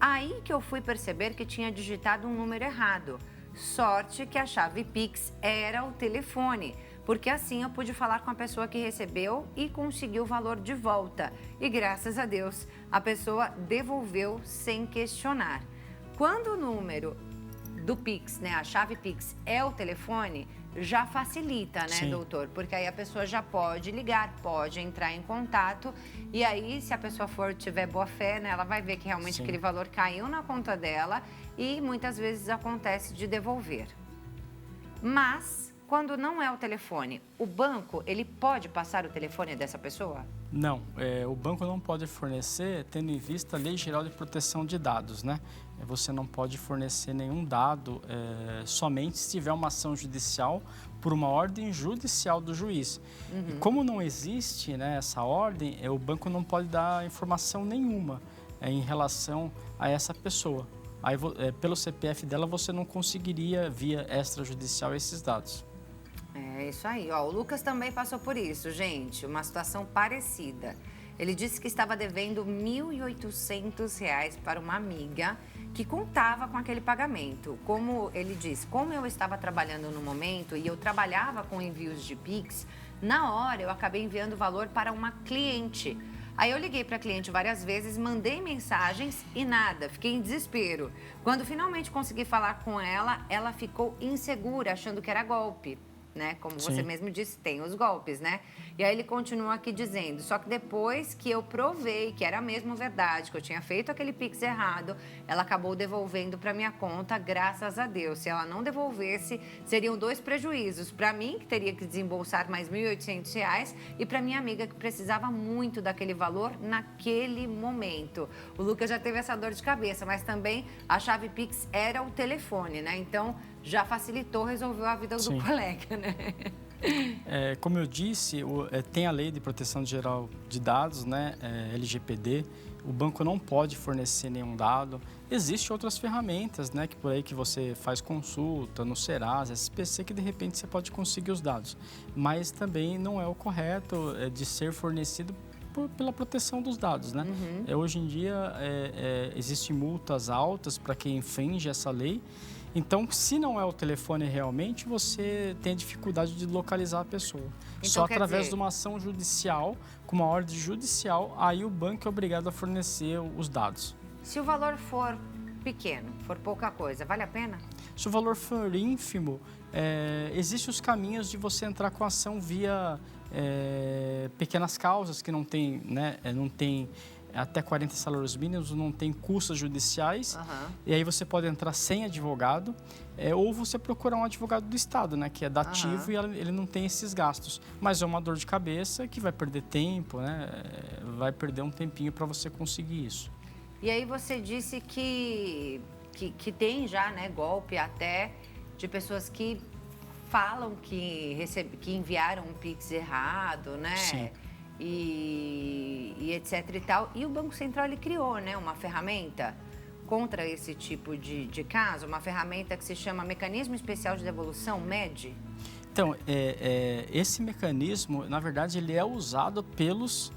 Aí que eu fui perceber que tinha digitado um número errado. Sorte que a chave Pix era o telefone, porque assim eu pude falar com a pessoa que recebeu e consegui o valor de volta. E graças a Deus, a pessoa devolveu sem questionar. Quando o número do Pix, né, a chave Pix é o telefone, já facilita, né, Sim. doutor? Porque aí a pessoa já pode ligar, pode entrar em contato e aí, se a pessoa tiver boa fé, né, ela vai ver que realmente Sim. aquele valor caiu na conta dela e muitas vezes acontece de devolver. Mas, quando não é o telefone, o banco, ele pode passar o telefone dessa pessoa? Não, o banco não pode fornecer, tendo em vista a Lei Geral de Proteção de Dados, né? Você não pode fornecer nenhum dado somente se tiver uma ação judicial por uma ordem judicial do juiz. E como não existe, né, essa ordem, o banco não pode dar informação nenhuma em relação a essa pessoa. Aí, pelo CPF dela, você não conseguiria, via extrajudicial, esses dados. É isso aí, ó. O Lucas também passou por isso, gente, uma situação parecida. Ele disse que estava devendo R$ 1.800 para uma amiga que contava com aquele pagamento. Como ele disse, como eu estava trabalhando no momento e eu trabalhava com envios de Pix, na hora eu acabei enviando o valor para uma cliente. Aí eu liguei para a cliente várias vezes, mandei mensagens e nada, fiquei em desespero. Quando finalmente consegui falar com ela, ela ficou insegura, achando que era golpe. Né? Como você Sim. mesmo disse, tem os golpes, né? E aí ele continua aqui dizendo, só que depois que eu provei que era mesmo verdade, que eu tinha feito aquele Pix errado, ela acabou devolvendo para minha conta, graças a Deus. Se ela não devolvesse, seriam 2 prejuízos. Para mim, que teria que desembolsar mais R$ 1.800, e para minha amiga, que precisava muito daquele valor naquele momento. O Lucas já teve essa dor de cabeça, mas também a chave Pix era o telefone, né? Então, já facilitou, resolveu a vida do Sim. colega, né? Como eu disse, tem a Lei de Proteção Geral de Dados, né, LGPD. O banco não pode fornecer nenhum dado. Existem outras ferramentas, né, que por aí que você faz consulta no Serasa, SPC, que de repente você pode conseguir os dados. Mas também não é o correto de ser fornecido pela proteção dos dados, né? Hoje em dia existem multas altas para quem infringe essa lei. Então, se não é o telefone realmente, você tem dificuldade de localizar a pessoa. Então, Só quer através dizer, de uma ação judicial, com uma ordem judicial, aí o banco é obrigado a fornecer os dados. se o valor for pequeno, for pouca coisa, vale a pena? Se o valor for ínfimo, existem os caminhos de você entrar com a ação via pequenas causas que não tem, né, não tem até 40 salários mínimos, não tem custas judiciais, e aí você pode entrar sem advogado, ou você procurar um advogado do Estado, né, que é dativo e ele não tem esses gastos. Mas é uma dor de cabeça que vai perder tempo, né, vai perder um tempinho para você conseguir isso. E aí você disse que tem já, né, golpe até de pessoas que falam que enviaram um Pix errado, né? Sim. E etc e tal. E o Banco Central, ele criou, né, uma ferramenta contra esse tipo de caso, uma ferramenta que se chama Mecanismo Especial de Devolução, MED. Então, esse mecanismo, na verdade, ele é usado pelos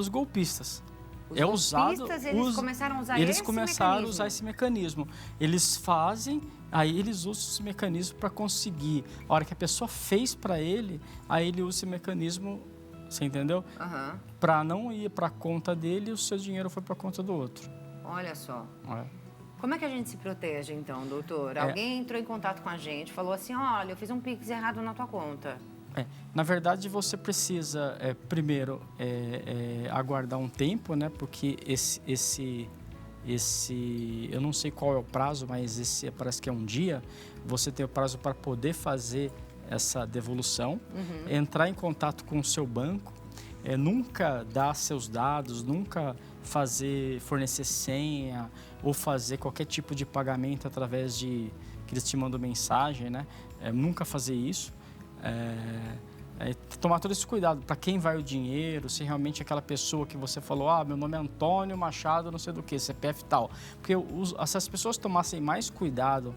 golpistas. Os golpistas, eles começaram a usar esse mecanismo? Eles começaram a usar esse mecanismo. Eles fazem, aí eles usam esse mecanismo para conseguir. A hora que a pessoa fez para ele, aí ele usa esse mecanismo. Você entendeu? Para não ir para a conta dele, o seu dinheiro foi para a conta do outro. Olha só. Como é que a gente se protege, então, doutor? Alguém entrou em contato com a gente, falou assim, olha, eu fiz um Pix errado na tua conta. Na verdade, você precisa, primeiro, aguardar um tempo, né? Porque eu não sei qual é o prazo, mas parece que é um dia. Você tem o prazo para poder fazer essa devolução, entrar em contato com o seu banco, nunca dar seus dados, nunca fornecer senha ou fazer qualquer tipo de pagamento através que eles te mandam mensagem, né? Nunca fazer isso. Tomar todo esse cuidado para quem vai o dinheiro, se realmente aquela pessoa que você falou, meu nome é Antônio Machado, não sei do que, CPF tal. Porque se as pessoas tomassem mais cuidado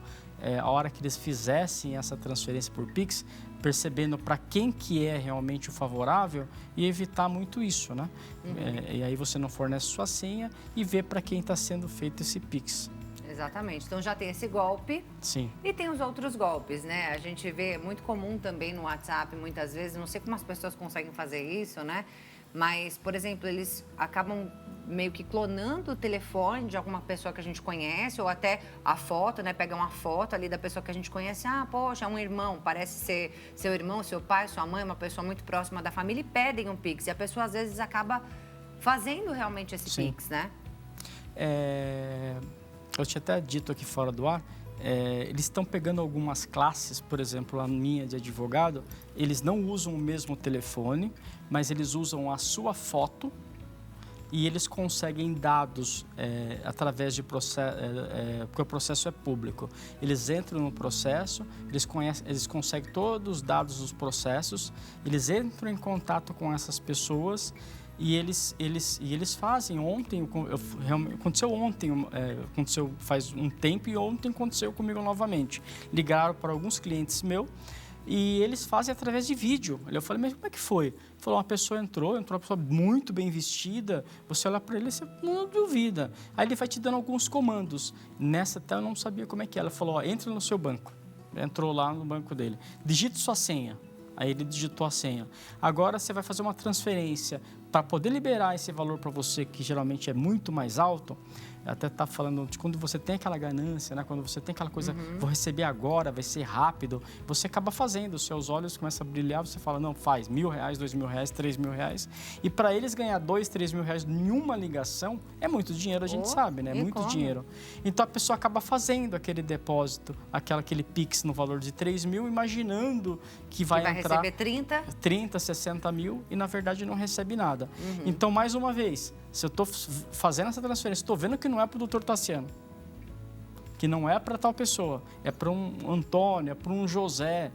a hora que eles fizessem essa transferência por Pix, percebendo para quem que é realmente o favorável e evitar muito isso, né? E aí você não fornece sua senha e vê para quem está sendo feito esse Pix. Exatamente. Então já tem esse golpe. Sim. E tem os outros golpes, né? A gente vê, muito comum também no WhatsApp, muitas vezes, não sei como as pessoas conseguem fazer isso, né? Mas, por exemplo, eles acabam meio que clonando o telefone de alguma pessoa que a gente conhece, ou até a foto, né? Pega uma foto ali da pessoa que a gente conhece. Poxa, é um irmão, parece ser seu irmão, seu pai, sua mãe, uma pessoa muito próxima da família, e pedem um Pix. E a pessoa, às vezes, acaba fazendo realmente esse Pix, né? Eu tinha até dito aqui fora do ar, eles estão pegando algumas classes, por exemplo, a minha de advogado, eles não usam o mesmo telefone, mas eles usam a sua foto e eles conseguem dados através de processo, porque o processo é público. Eles entram no processo, eles conseguem todos os dados dos processos, eles entram em contato com essas pessoas e eles fazem. Ontem, aconteceu ontem, aconteceu faz um tempo e ontem aconteceu comigo novamente. Ligaram para alguns clientes meus e eles fazem através de vídeo. Eu falei, mas como é que foi? Ele falou, uma pessoa entrou uma pessoa muito bem vestida, você olha para ele e você não duvida. Aí ele vai te dando alguns comandos. Nessa até eu não sabia como é que era. Ela falou, entre no seu banco. Entrou lá no banco dele. Digite sua senha. Aí ele digitou a senha. Agora você vai fazer uma transferência para poder liberar esse valor para você, que geralmente é muito mais alto. Até está falando de quando você tem aquela ganância, né? Quando você tem aquela coisa, vou receber agora, vai ser rápido, você acaba fazendo, os seus olhos começam a brilhar, você fala, não, faz R$1.000, R$2.000, R$3.000. E para eles ganhar R$2.000, R$3.000 em uma ligação, é muito dinheiro, a gente sabe, né? É muito dinheiro. Então a pessoa acaba fazendo aquele depósito, aquele Pix no valor de R$3.000, imaginando que vai entrar receber 30, 60 mil e na verdade não recebe nada. Então, mais uma vez, se eu estou fazendo essa transferência, estou vendo que não é para o doutor Tassiano, que não é para tal pessoa, é para um Antônio, é para um José.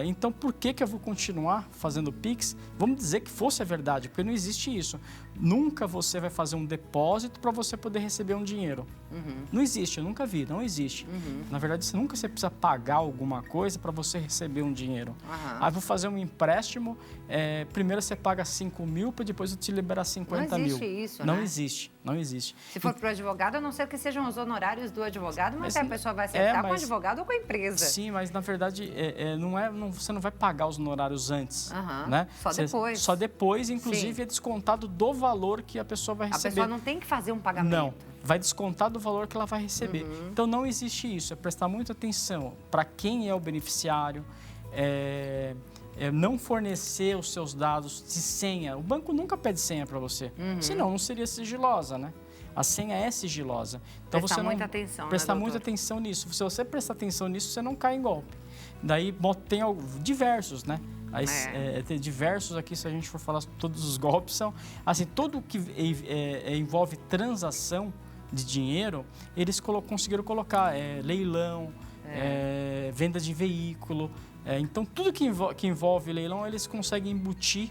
Então, por que eu vou continuar fazendo Pix? Vamos dizer que fosse a verdade, porque não existe isso. Nunca você vai fazer um depósito para você poder receber um dinheiro. Não existe, eu nunca vi, não existe. Na verdade, nunca você precisa pagar alguma coisa para você receber um dinheiro. Aí vou fazer um empréstimo, primeiro você paga 5 mil para depois eu te liberar 50 mil. Não existe isso, não né? existe, não existe. Se for para o advogado, a não ser que sejam os honorários do advogado, mas a pessoa vai acertar com o advogado ou com a empresa. Sim, mas na verdade você não vai pagar os honorários antes, né? Só depois. Só depois, inclusive é descontado do valor que a pessoa vai receber. A pessoa não tem que fazer um pagamento. Não, vai descontar do valor que ela vai receber. Então, não existe isso. É prestar muita atenção para quem é o beneficiário, não fornecer os seus dados de senha. O banco nunca pede senha para você, senão não seria sigilosa, né? A senha é sigilosa. Então, prestar muita atenção, prestar né, muita atenção nisso. Se você prestar atenção nisso, você não cai em golpe. Daí tem diversos, né? Tem diversos aqui, se a gente for falar todos os golpes, são assim, tudo que envolve transação de dinheiro, eles conseguiram colocar leilão, venda de veículo. Então, tudo que envolve leilão, eles conseguem embutir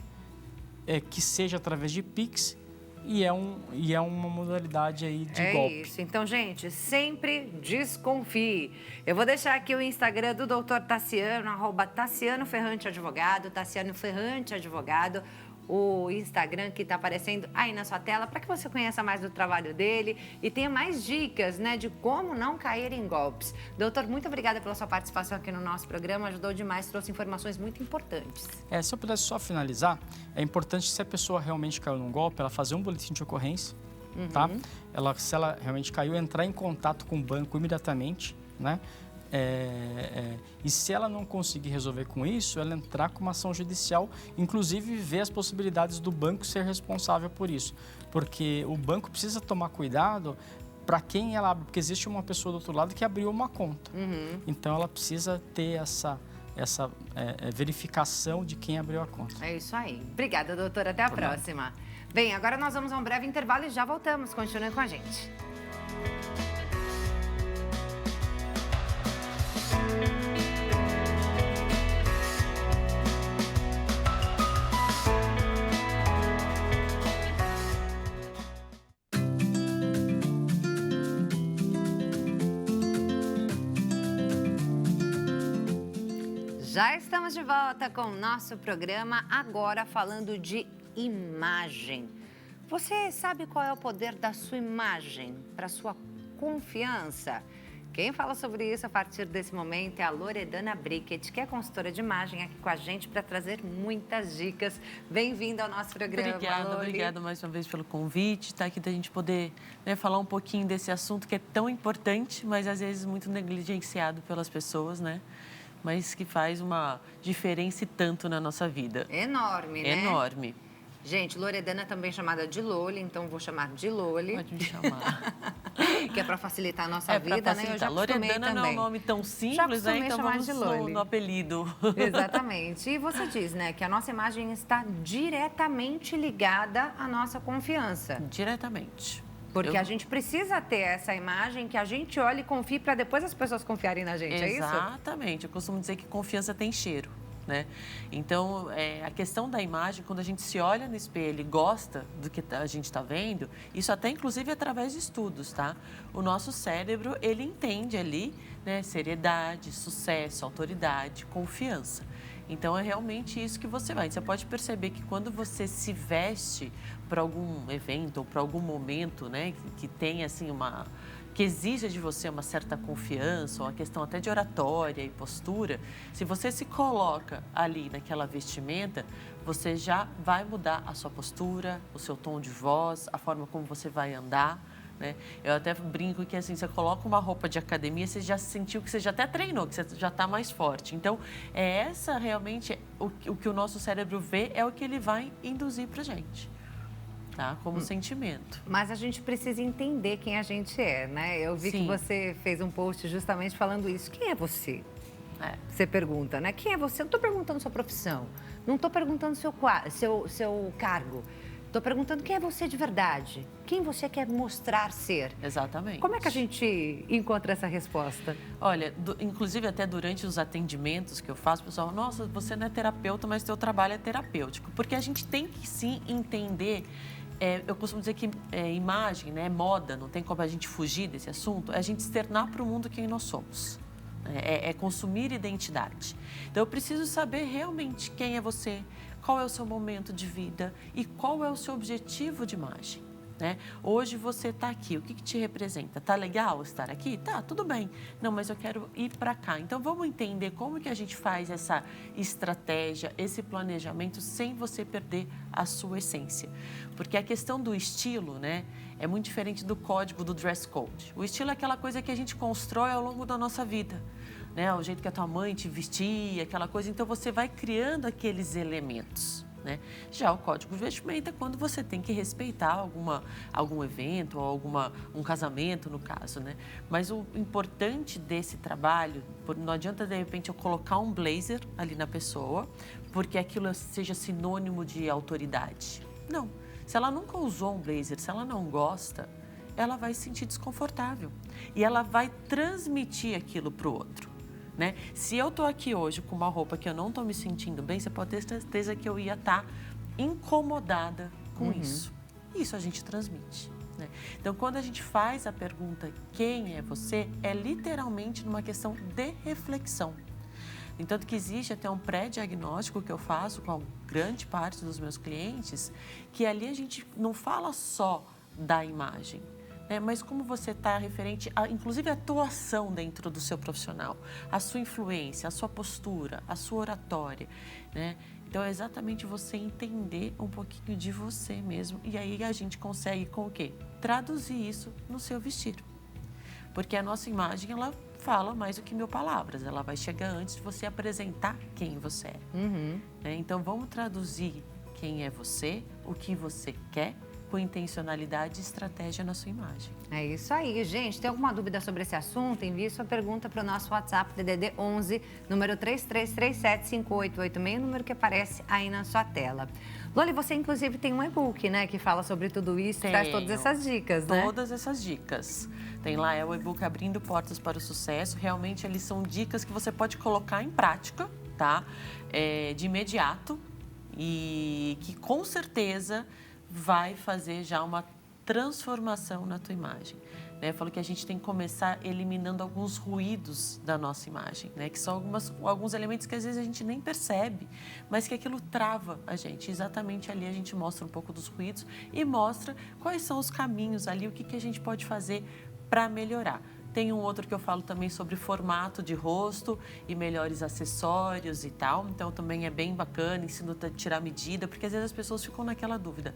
que seja através de Pix e é uma modalidade aí de golpe. É isso. Então, gente, sempre desconfie. Eu vou deixar aqui o Instagram do Dr. Tassiano, @TassianoFerrante-Advogado, Tassiano Ferrante Advogado, o Instagram que está aparecendo aí na sua tela, para que você conheça mais do trabalho dele e tenha mais dicas, né, de como não cair em golpes. Doutor, muito obrigada pela sua participação aqui no nosso programa, ajudou demais, trouxe informações muito importantes. Se eu pudesse só finalizar, é importante, se a pessoa realmente caiu num golpe, ela fazer um boletim de ocorrência, tá? Se ela realmente caiu, entrar em contato com o banco imediatamente, né? E se ela não conseguir resolver com isso, ela entrar com uma ação judicial, inclusive ver as possibilidades do banco ser responsável por isso. Porque o banco precisa tomar cuidado para quem ela abre, porque existe uma pessoa do outro lado que abriu uma conta. Então, ela precisa ter essa verificação de quem abriu a conta. É isso aí. Obrigada, doutora. Até a próxima. Bem, agora nós vamos a um breve intervalo e já voltamos. Continue com a gente. Já estamos de volta com o nosso programa, agora falando de imagem. Você sabe qual é o poder da sua imagem para sua confiança? Quem fala sobre isso a partir desse momento é a Loredana Brickett, que é consultora de imagem aqui com a gente para trazer muitas dicas. Bem-vinda ao nosso programa, Obrigada mais uma vez pelo convite. Está aqui da gente poder falar um pouquinho desse assunto que é tão importante, mas às vezes muito negligenciado pelas pessoas, né? Mas que faz uma diferença e tanto na nossa vida. Enorme, né? Enorme. Gente, Loredana é também chamada de Loli, então vou chamar de Loli. Pode me chamar. Que é para facilitar a nossa vida, né? Eu já Loredana também. Não é um nome tão simples, né? Então chamar vamos de Loli. no apelido. Exatamente. E você diz, né, que a nossa imagem está diretamente ligada à nossa confiança. Diretamente. Porque a gente precisa ter essa imagem que a gente olhe e confie para depois as pessoas confiarem na gente, é isso? Exatamente. Eu costumo dizer que confiança tem cheiro, né? Então, a questão da imagem, quando a gente se olha no espelho e gosta do que a gente está vendo, isso até inclusive através de estudos, tá? O nosso cérebro, ele entende ali, né, seriedade, sucesso, autoridade, confiança. Então, é realmente isso que você vai. Você pode perceber que quando você se veste para algum evento ou para algum momento, né, que tem assim que exija de você uma certa confiança, ou uma questão até de oratória e postura, se você se coloca ali naquela vestimenta, você já vai mudar a sua postura, o seu tom de voz, a forma como você vai andar. Né? Eu até brinco que assim, você coloca uma roupa de academia, você já sentiu que você já até treinou, que você já está mais forte. Então, essa realmente, o que o nosso cérebro vê é o que ele vai induzir para a gente, tá? Como sentimento. Mas a gente precisa entender quem a gente é, né? Eu vi que você fez um post justamente falando isso. Quem é você? Você pergunta, né? Quem é você? Eu não estou perguntando sua profissão, não estou perguntando seu cargo. Estou perguntando quem é você de verdade, quem você quer mostrar ser. Exatamente. Como é que a gente encontra essa resposta? Olha, inclusive até durante os atendimentos que eu faço, o pessoal, nossa, você não é terapeuta, mas seu trabalho é terapêutico. Porque a gente tem que sim entender, eu costumo dizer que imagem, né, moda, não tem como a gente fugir desse assunto, é a gente externar para o mundo quem nós somos. É consumir identidade. Então, eu preciso saber realmente quem é você, qual é o seu momento de vida e qual é o seu objetivo de imagem. né? Hoje você está aqui, o que te representa? Tá legal estar aqui? Tá, tudo bem. Não, mas eu quero ir para cá. Então, vamos entender como que a gente faz essa estratégia, esse planejamento, sem você perder a sua essência. Porque a questão do estilo, né, é muito diferente do código do dress code. O estilo é aquela coisa que a gente constrói ao longo da nossa vida, né? O jeito que a tua mãe te vestia, aquela coisa. Então, você vai criando aqueles elementos, né? Já o código de vestimenta é quando você tem que respeitar algum evento ou um casamento, no caso, né? Mas o importante desse trabalho, não adianta de repente eu colocar um blazer ali na pessoa, porque aquilo seja sinônimo de autoridade. Não. Se ela nunca usou um blazer, se ela não gosta, ela vai se sentir desconfortável e ela vai transmitir aquilo para o outro, né? Se eu estou aqui hoje com uma roupa que eu não estou me sentindo bem, você pode ter certeza que eu ia estar incomodada com isso. Isso a gente transmite, né? Então, quando a gente faz a pergunta quem é você, é literalmente numa questão de reflexão. Entanto que existe até um pré-diagnóstico que eu faço com a grande parte dos meus clientes, que ali a gente não fala só da imagem, mas como você está referente, inclusive a atuação dentro do seu profissional, a sua influência, a sua postura, a sua oratória, né? Então, é exatamente você entender um pouquinho de você mesmo e aí a gente consegue com o quê? Traduzir isso no seu vestir. Porque a nossa imagem, ela fala mais do que 1000 palavras, ela vai chegar antes de você apresentar quem você é. Então, vamos traduzir quem é você, o que você quer, com intencionalidade e estratégia na sua imagem. É isso aí, gente. Tem alguma dúvida sobre esse assunto? Envie sua pergunta para o nosso WhatsApp DDD 11, número 33375886, número que aparece aí na sua tela. Loli, você inclusive tem um e-book, né, que fala sobre tudo isso, traz todas essas dicas, né? Todas essas dicas. Tem lá, o e-book Abrindo Portas para o Sucesso. Realmente, eles são dicas que você pode colocar em prática, tá? De imediato e que com certeza vai fazer já uma transformação na tua imagem. Né? Falou que a gente tem que começar eliminando alguns ruídos da nossa imagem, né? Que são alguns elementos que às vezes a gente nem percebe, mas que aquilo trava a gente. Exatamente ali a gente mostra um pouco dos ruídos e mostra quais são os caminhos ali, o que a gente pode fazer para melhorar. Tem um outro que eu falo também sobre formato de rosto e melhores acessórios e tal. Então, também é bem bacana, ensino a tirar medida, porque às vezes as pessoas ficam naquela dúvida.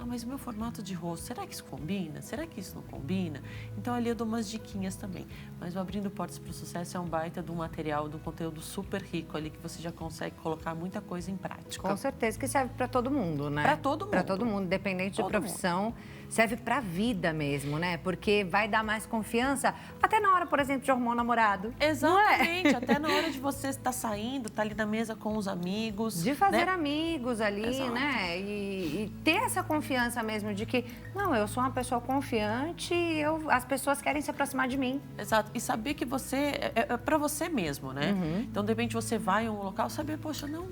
Mas o meu formato de rosto, será que isso combina? Será que isso não combina? Então, ali eu dou umas diquinhas também. Mas o Abrindo Portas para o Sucesso é um baita de um material, de um conteúdo super rico ali, que você já consegue colocar muita coisa em prática. Com certeza, que serve para todo mundo, né? Para todo mundo. Para todo mundo, independente de profissão. Serve para a vida mesmo, né? Porque vai dar mais confiança, até na hora, por exemplo, de arrumar um namorado. Exatamente, até na hora de você estar saindo, estar ali na mesa com os amigos. De fazer, né? amigos ali, Exato. né? E ter essa confiança mesmo de que, não, eu sou uma pessoa confiante e as pessoas querem se aproximar de mim. Exato, e saber que você é para você mesmo, né? Então, de repente, você vai em um local, saber, poxa, não,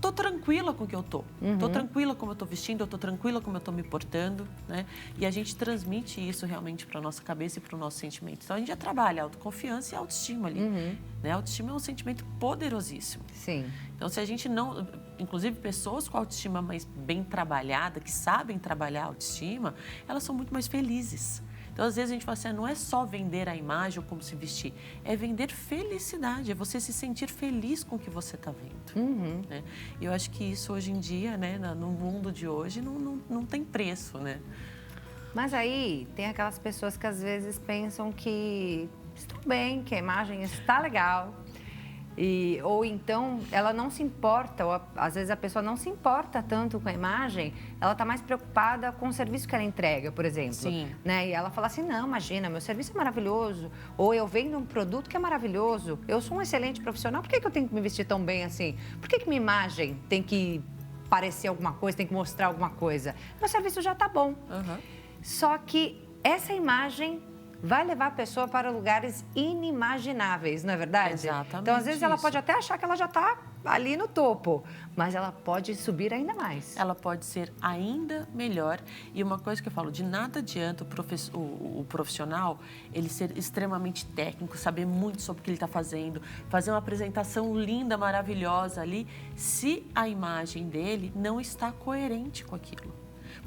tô tranquila com o que eu tô. Tô tranquila como eu tô vestindo, eu tô tranquila como eu tô me portando, né? E a gente transmite isso realmente para nossa cabeça e para o nosso sentimento. Então, a gente já trabalha autoconfiança e autoestima ali. Né? A autoestima é um sentimento poderosíssimo. Sim. Então, se a gente não... Inclusive, pessoas com autoestima mais bem trabalhada, que sabem trabalhar a autoestima, elas são muito mais felizes. Então, às vezes, a gente fala assim, não é só vender a imagem ou como se vestir, é vender felicidade, é você se sentir feliz com o que você está vendo. Né? E eu acho que isso, hoje em dia, né, no mundo de hoje, não tem preço, né? Mas aí tem aquelas pessoas que às vezes pensam que estão bem, que a imagem está legal. Ou então ela não se importa, ou às vezes a pessoa não se importa tanto com a imagem, ela está mais preocupada com o serviço que ela entrega, por exemplo. Sim. Né? E ela fala assim, não, imagina, meu serviço é maravilhoso, ou eu vendo um produto que é maravilhoso, eu sou um excelente profissional, por que eu tenho que me vestir tão bem assim? Por que minha imagem tem que parecer alguma coisa, tem que mostrar alguma coisa? Meu serviço já está bom. Só que essa imagem vai levar a pessoa para lugares inimagináveis, não é verdade? Exatamente. Então, às vezes, ela pode até achar que ela já está ali no topo, mas ela pode subir ainda mais. Ela pode ser ainda melhor. E uma coisa que eu falo, de nada adianta o profissional, ele ser extremamente técnico, saber muito sobre o que ele está fazendo, fazer uma apresentação linda, maravilhosa ali, se a imagem dele não está coerente com aquilo.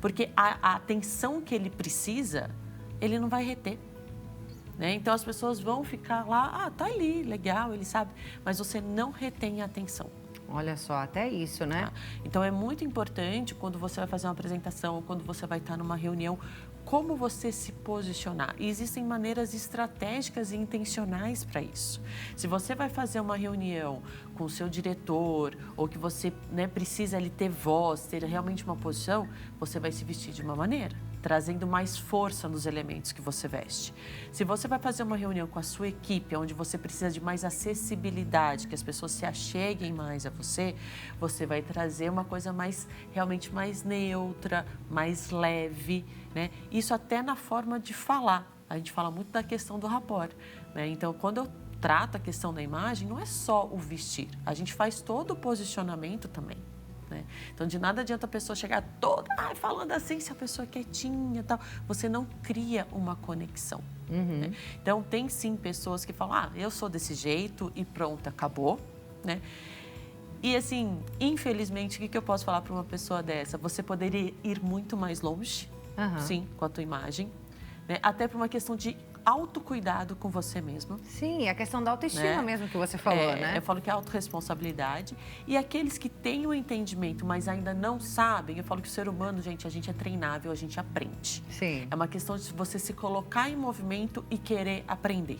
Porque a atenção que ele precisa, ele não vai reter. Né? Então, as pessoas vão ficar lá, tá ali, legal, ele sabe, mas você não retém a atenção. Olha só, até isso, né? Tá? Então, é muito importante quando você vai fazer uma apresentação, quando você vai estar numa reunião, como você se posicionar. E existem maneiras estratégicas e intencionais para isso. Se você vai fazer uma reunião com o seu diretor, ou que você, né, precisa ali ter voz, ter realmente uma posição, você vai se vestir de uma maneira, trazendo mais força nos elementos que você veste. Se você vai fazer uma reunião com a sua equipe, onde você precisa de mais acessibilidade, que as pessoas se acheguem mais a você, você vai trazer uma coisa mais, realmente mais neutra, mais leve, né? Isso até na forma de falar. A gente fala muito da questão do rapport, né? Então, quando eu trato a questão da imagem, não é só o vestir. A gente faz todo o posicionamento também. Né? Então, de nada adianta a pessoa chegar toda falando assim, se a pessoa é quietinha e tal. Você não cria uma conexão. Né? Então, tem sim pessoas que falam, eu sou desse jeito e pronto, acabou. Né? E assim, infelizmente, o que eu posso falar para uma pessoa dessa? Você poderia ir muito mais longe, sim, com a tua imagem. Né? Até por uma questão de autocuidado com você mesmo. Sim, a questão da autoestima, né? Mesmo que você falou, né? Eu falo que é autorresponsabilidade. E aqueles que têm o entendimento, mas ainda não sabem, eu falo que o ser humano, gente, a gente é treinável, a gente aprende. Sim. É uma questão de você se colocar em movimento e querer aprender.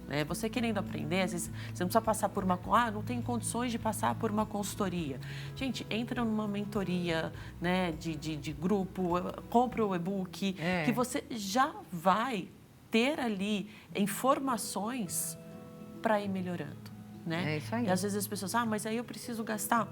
Né? Você querendo aprender, às vezes você não precisa passar por uma... não tenho condições de passar por uma consultoria. Gente, entra numa mentoria, né, de grupo, compra o e-book, que você já vai ter ali informações para ir melhorando, né? É isso aí. E às vezes as pessoas, mas aí eu preciso gastar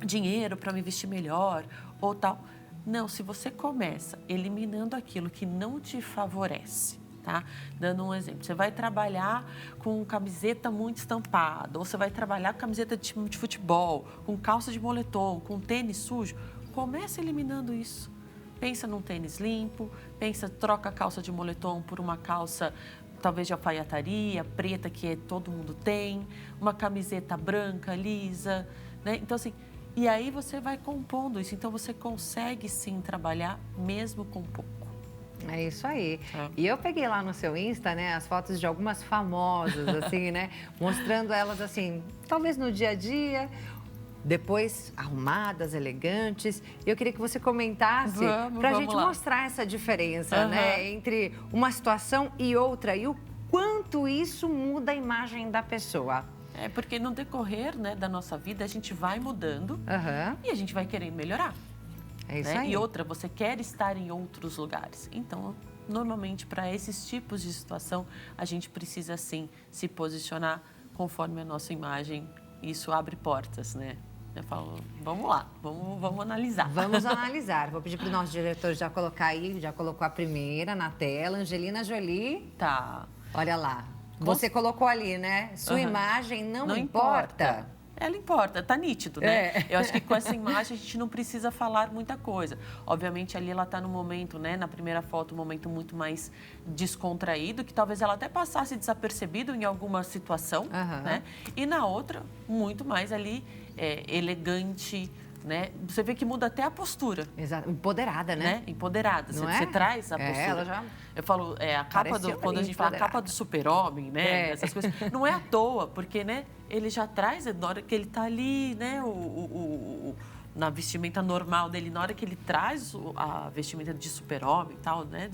dinheiro para me vestir melhor ou tal. Não, se você começa eliminando aquilo que não te favorece, tá? Dando um exemplo, você vai trabalhar com camiseta muito estampada, ou você vai trabalhar com camiseta de time de futebol, com calça de moletom, com tênis sujo, começa eliminando isso. Pensa num tênis limpo, troca a calça de moletom por uma calça talvez de alfaiataria, preta, que todo mundo tem, uma camiseta branca, lisa, né? Então, assim, e aí você vai compondo isso. Então, você consegue, sim, trabalhar mesmo com pouco. É isso aí. E eu peguei lá no seu Insta, né, as fotos de algumas famosas, assim, né? Mostrando elas, assim, talvez no dia a dia... Depois, arrumadas, elegantes. Eu queria que você comentasse para a gente mostrar essa diferença, né? Entre uma situação e outra. E o quanto isso muda a imagem da pessoa. É porque no decorrer, né, da nossa vida, a gente vai mudando e a gente vai querendo melhorar. É isso né? aí. E outra, você quer estar em outros lugares. Então, normalmente, para esses tipos de situação, a gente precisa, sim, se posicionar conforme a nossa imagem. Isso abre portas, né? Eu falo, vamos lá, vamos analisar. Vamos analisar. Vou pedir para o nosso diretor já colocar aí, já colocou a primeira na tela. Angelina Jolie. Tá. Olha lá. Você colocou ali, né? Sua imagem não importa. Ela importa, tá nítido, né? Eu acho que com essa imagem a gente não precisa falar muita coisa. Obviamente ali ela tá no momento, né? Na primeira foto, um momento muito mais descontraído, que talvez ela até passasse desapercebido em alguma situação, né? E na outra, muito mais ali elegante, né? Você vê que muda até a postura. Exato. Empoderada, né? Empoderada. Você traz a postura. Ela já... Eu falo, a capa quando a gente fala a capa do super-homem, né? Essas coisas. Não é à toa, porque, né? Ele já traz, na hora que ele tá ali, né? Na vestimenta normal dele, na hora que ele traz a vestimenta de super-homem e tal, né?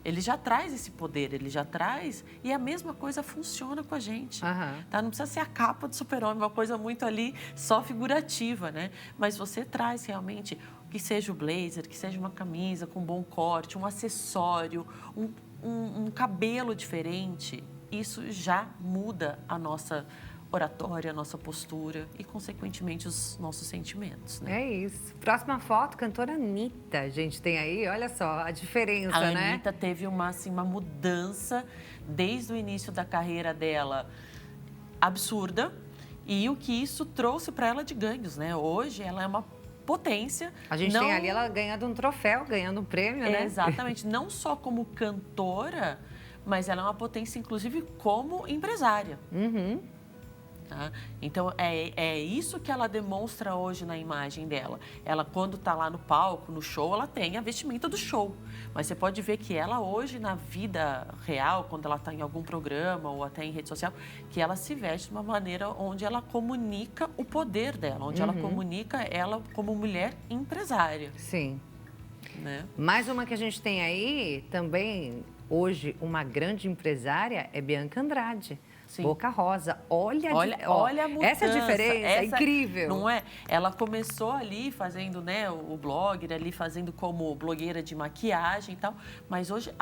Ele já traz esse poder, ele já traz... E a mesma coisa funciona com a gente. Tá? Não precisa ser a capa do super-homem, uma coisa muito ali só figurativa, né? Mas você traz realmente... Que seja o blazer, que seja uma camisa com bom corte, um acessório, um cabelo diferente. Isso já muda a nossa oratória, a nossa postura e, consequentemente, os nossos sentimentos. Né? É isso. Próxima foto, cantora Anitta. A gente tem aí, olha só, a diferença, né? A Anitta teve uma mudança desde o início da carreira dela absurda e o que isso trouxe para ela de ganhos, né? Hoje, ela é uma potência. A gente tem ali ela ganhando um troféu, ganhando um prêmio, né? Exatamente. Não só como cantora, mas ela é uma potência, inclusive, como empresária. Tá? Então, é isso que ela demonstra hoje na imagem dela. Ela, quando está lá no palco, no show, ela tem a vestimenta do show. Mas você pode ver que ela hoje, na vida real, quando ela está em algum programa ou até em rede social, que ela se veste de uma maneira onde ela comunica o poder dela, onde ela comunica ela como mulher empresária. Sim. Né? Mais uma que a gente tem aí, também, hoje, uma grande empresária, é Bianca Andrade. Sim. Boca Rosa. Olha a mudança. Essa diferença é incrível. Não é? Ela começou ali fazendo, né, o blogger, ali fazendo como blogueira de maquiagem e tal, mas hoje,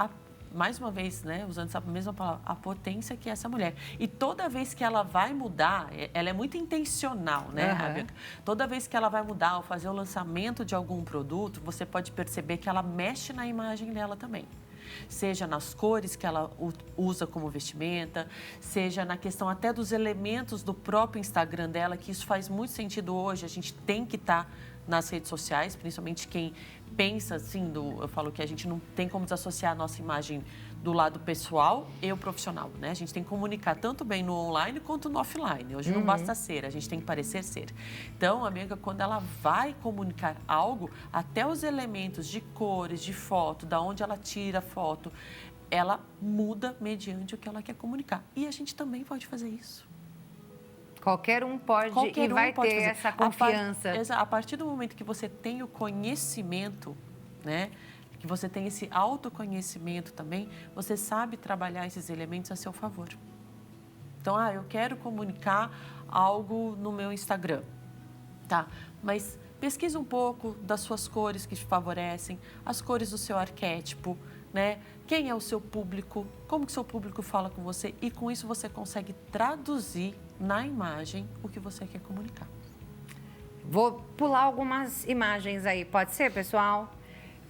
mais uma vez, né, usando essa mesma palavra, a potência que é essa mulher. E toda vez que ela vai mudar, ela é muito intencional, né, Bianca? Toda vez que ela vai mudar ou fazer o lançamento de algum produto, você pode perceber que ela mexe na imagem dela também. Seja nas cores que ela usa como vestimenta, seja na questão até dos elementos do próprio Instagram dela, que isso faz muito sentido hoje. A gente tem que estar nas redes sociais, principalmente quem pensa assim, eu falo que a gente não tem como desassociar a nossa imagem do lado pessoal e o profissional, né? A gente tem que comunicar tanto bem no online quanto no offline. Hoje não basta ser, a gente tem que parecer ser. Então, amiga, quando ela vai comunicar algo, até os elementos de cores, de foto, da onde ela tira a foto, ela muda mediante o que ela quer comunicar. E a gente também pode fazer isso. Qualquer um pode e vai ter essa confiança. A partir do momento que você tem o conhecimento, né? Que você tem esse autoconhecimento também, você sabe trabalhar esses elementos a seu favor. Então, eu quero comunicar algo no meu Instagram, tá? Mas pesquisa um pouco das suas cores que te favorecem, as cores do seu arquétipo, né? Quem é o seu público, como que o seu público fala com você e com isso você consegue traduzir na imagem o que você quer comunicar. Vou pular algumas imagens aí, pode ser, pessoal?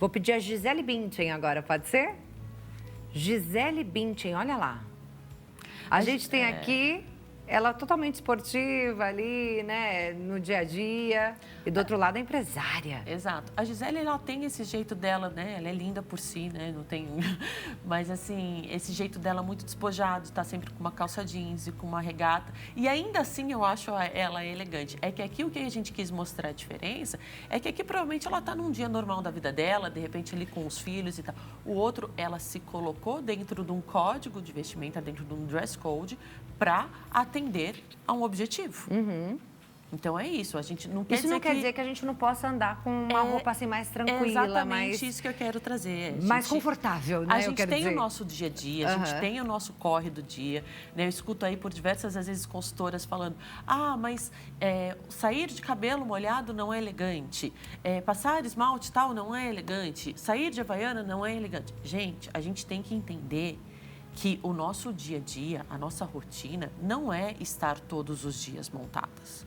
Vou pedir a Gisele Bündchen agora, pode ser? Gisele Bündchen, olha lá. A gente tem aqui ela totalmente esportiva ali, né, no dia a dia. E do outro lado, a empresária. Exato. A Gisele, ela tem esse jeito dela, né? Ela é linda por si, né? Não tem... Mas, assim, esse jeito dela muito despojado, tá sempre com uma calça jeans e com uma regata. E ainda assim, eu acho ela elegante. É que aqui o que a gente quis mostrar a diferença é que aqui provavelmente ela tá num dia normal da vida dela, de repente ali com os filhos e tal. O outro, ela se colocou dentro de um código de vestimenta, dentro de um dress code, para atender a um objetivo. Então, é isso. A gente não quer isso dizer não quer dizer que a gente não possa andar com uma roupa assim mais tranquila, exatamente mais... isso que eu quero trazer. Mais confortável, né? A gente tem o nosso dia a dia, a gente tem o nosso corre do dia. Né? Eu escuto aí por diversas vezes consultoras falando: mas sair de cabelo molhado não é elegante, passar esmalte tal não é elegante, sair de havaiana não é elegante. Gente, a gente tem que entender que o nosso dia a dia, a nossa rotina, não é estar todos os dias montadas.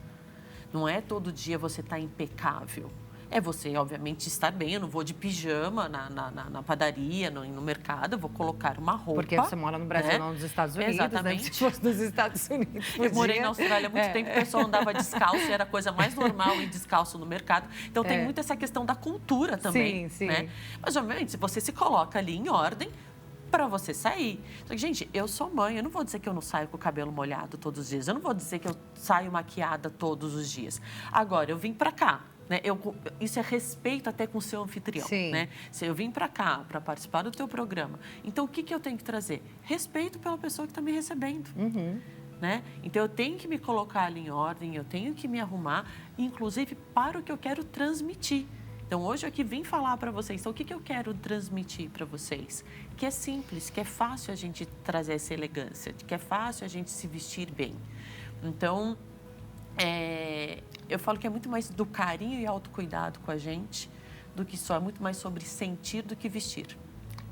Não é todo dia você estar impecável. É você, obviamente, estar bem. Eu não vou de pijama na padaria, no mercado. Eu vou colocar uma roupa. Porque você mora no Brasil, não nos Estados Unidos. Exatamente. Né? Se fosse nos Estados Unidos, podia. Eu morei na Austrália há muito tempo. O pessoal andava descalço. Era a coisa mais normal ir descalço no mercado. Então, tem muito essa questão da cultura também. Sim. Né? Mas, obviamente, se você se coloca ali em ordem, para você sair. Só que, gente, eu sou mãe, eu não vou dizer que eu não saio com o cabelo molhado todos os dias, eu não vou dizer que eu saio maquiada todos os dias. Agora, eu vim para cá, né? Isso é respeito até com o seu anfitrião, né? Se eu vim para cá para participar do teu programa, então o que eu tenho que trazer? Respeito pela pessoa que está me recebendo. Né? Então, eu tenho que me colocar ali em ordem, eu tenho que me arrumar, inclusive para o que eu quero transmitir. Então, hoje eu aqui vim falar para vocês, então o que eu quero transmitir para vocês? Que é simples, que é fácil a gente trazer essa elegância, que é fácil a gente se vestir bem. Então, eu falo que é muito mais do carinho e autocuidado com a gente do que só, é muito mais sobre sentir do que vestir.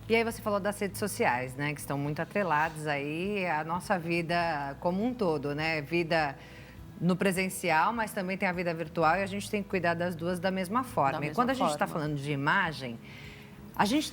E aí você falou das redes sociais, né, que estão muito atreladas aí à nossa vida como um todo, né, vida no presencial, mas também tem a vida virtual e a gente tem que cuidar das duas da mesma forma. E quando a gente está falando de imagem, a gente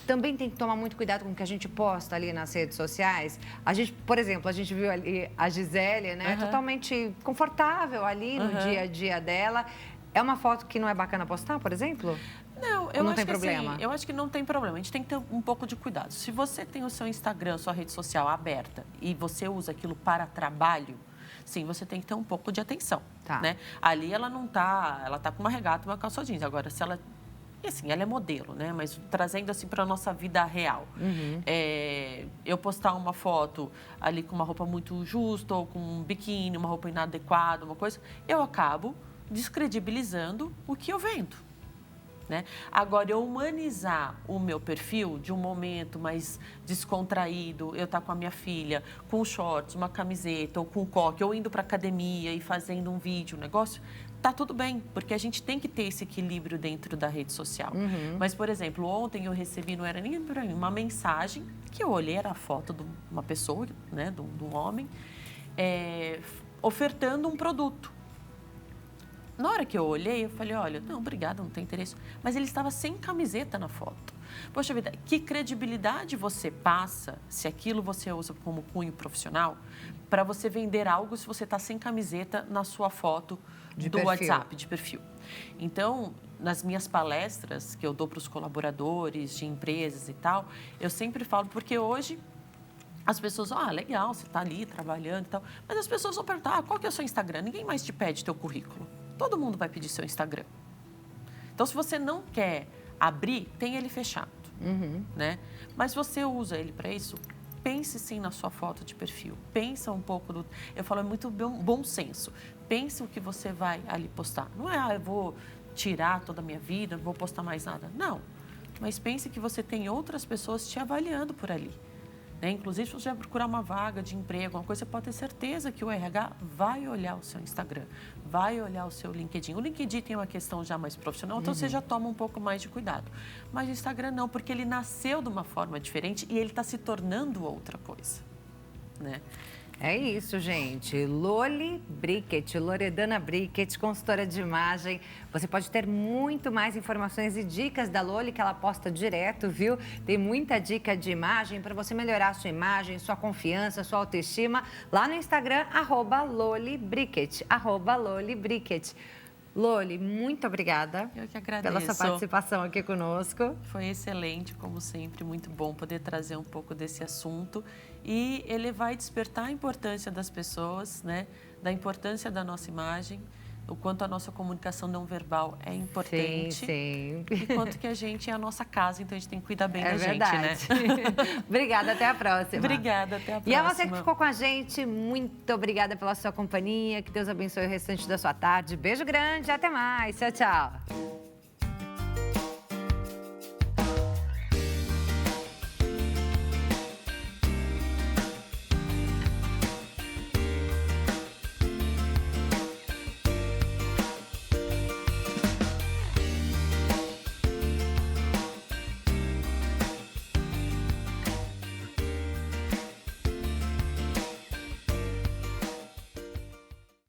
também tem que tomar muito cuidado com o que a gente posta ali nas redes sociais. A gente, por exemplo, a gente viu ali a Gisele, né, totalmente confortável ali no dia a dia dela. É uma foto que não é bacana postar, por exemplo? Não, eu acho que assim, eu acho que não tem problema. A gente tem que ter um pouco de cuidado. Se você tem o seu Instagram, sua rede social aberta e você usa aquilo para trabalho, sim, você tem que ter um pouco de atenção, Tá. né? Ali ela não tá, ela tá com uma regata e uma calça jeans. Agora, se ela... E assim, ela é modelo, né? Mas trazendo assim para a nossa vida real. Eu postar uma foto ali com uma roupa muito justa, ou com um biquíni, uma roupa inadequada, uma coisa, eu acabo descredibilizando o que eu vendo. Né? Agora, eu humanizar o meu perfil de um momento mais descontraído, eu estar com a minha filha, com shorts, uma camiseta, ou com um coque, ou indo para academia e fazendo um vídeo, um negócio, tá tudo bem, porque a gente tem que ter esse equilíbrio dentro da rede social. Mas, por exemplo, ontem eu recebi, não era nem para mim, uma mensagem que eu olhei, era a foto de uma pessoa, né, de um homem, ofertando um produto. Na hora que eu olhei, eu falei, olha, não, obrigada, não tem interesse. Mas ele estava sem camiseta na foto. Poxa vida, que credibilidade você passa se aquilo você usa como cunho profissional para você vender algo se você está sem camiseta na sua foto do perfil. WhatsApp, de perfil. Então, nas minhas palestras que eu dou para os colaboradores de empresas e tal, eu sempre falo, porque hoje as pessoas, legal, você está ali trabalhando e tal, mas as pessoas vão perguntar, qual que é o seu Instagram? Ninguém mais te pede teu currículo. Todo mundo vai pedir seu Instagram. Então, se você não quer abrir, tem ele fechado, né? Mas você usa ele para isso, pense sim na sua foto de perfil. Pensa um pouco do... Eu falo, é muito bom senso. Pense o que você vai ali postar. Não é, eu vou tirar toda a minha vida, não vou postar mais nada. Não. Mas pense que você tem outras pessoas te avaliando por ali. Né? Inclusive, se você vai procurar uma vaga de emprego, uma coisa, você pode ter certeza que o RH vai olhar o seu Instagram, vai olhar o seu LinkedIn. O LinkedIn tem uma questão já mais profissional, então você já toma um pouco mais de cuidado. Mas o Instagram não, porque ele nasceu de uma forma diferente e ele está se tornando outra coisa, né? É isso, gente. Loli Brickett, Loredana Brickett, consultora de imagem. Você pode ter muito mais informações e dicas da Loli, que ela posta direto, viu? Tem muita dica de imagem para você melhorar a sua imagem, sua confiança, sua autoestima. Lá no Instagram, @LoliBrickett, @LoliBrickett. Loli, muito obrigada. Eu que agradeço. Pela sua participação aqui conosco. Foi excelente, como sempre, muito bom poder trazer um pouco desse assunto e elevar e despertar a importância das pessoas, né? Da importância da nossa imagem, o quanto a nossa comunicação não verbal é importante. Sim. E quanto que a gente é a nossa casa, então a gente tem que cuidar bem da verdade. gente, né? Obrigada, até a próxima. Obrigada, até a próxima. E a você que ficou com a gente, muito obrigada pela sua companhia. Que Deus abençoe o restante da sua tarde. Beijo grande, até mais. Tchau, tchau.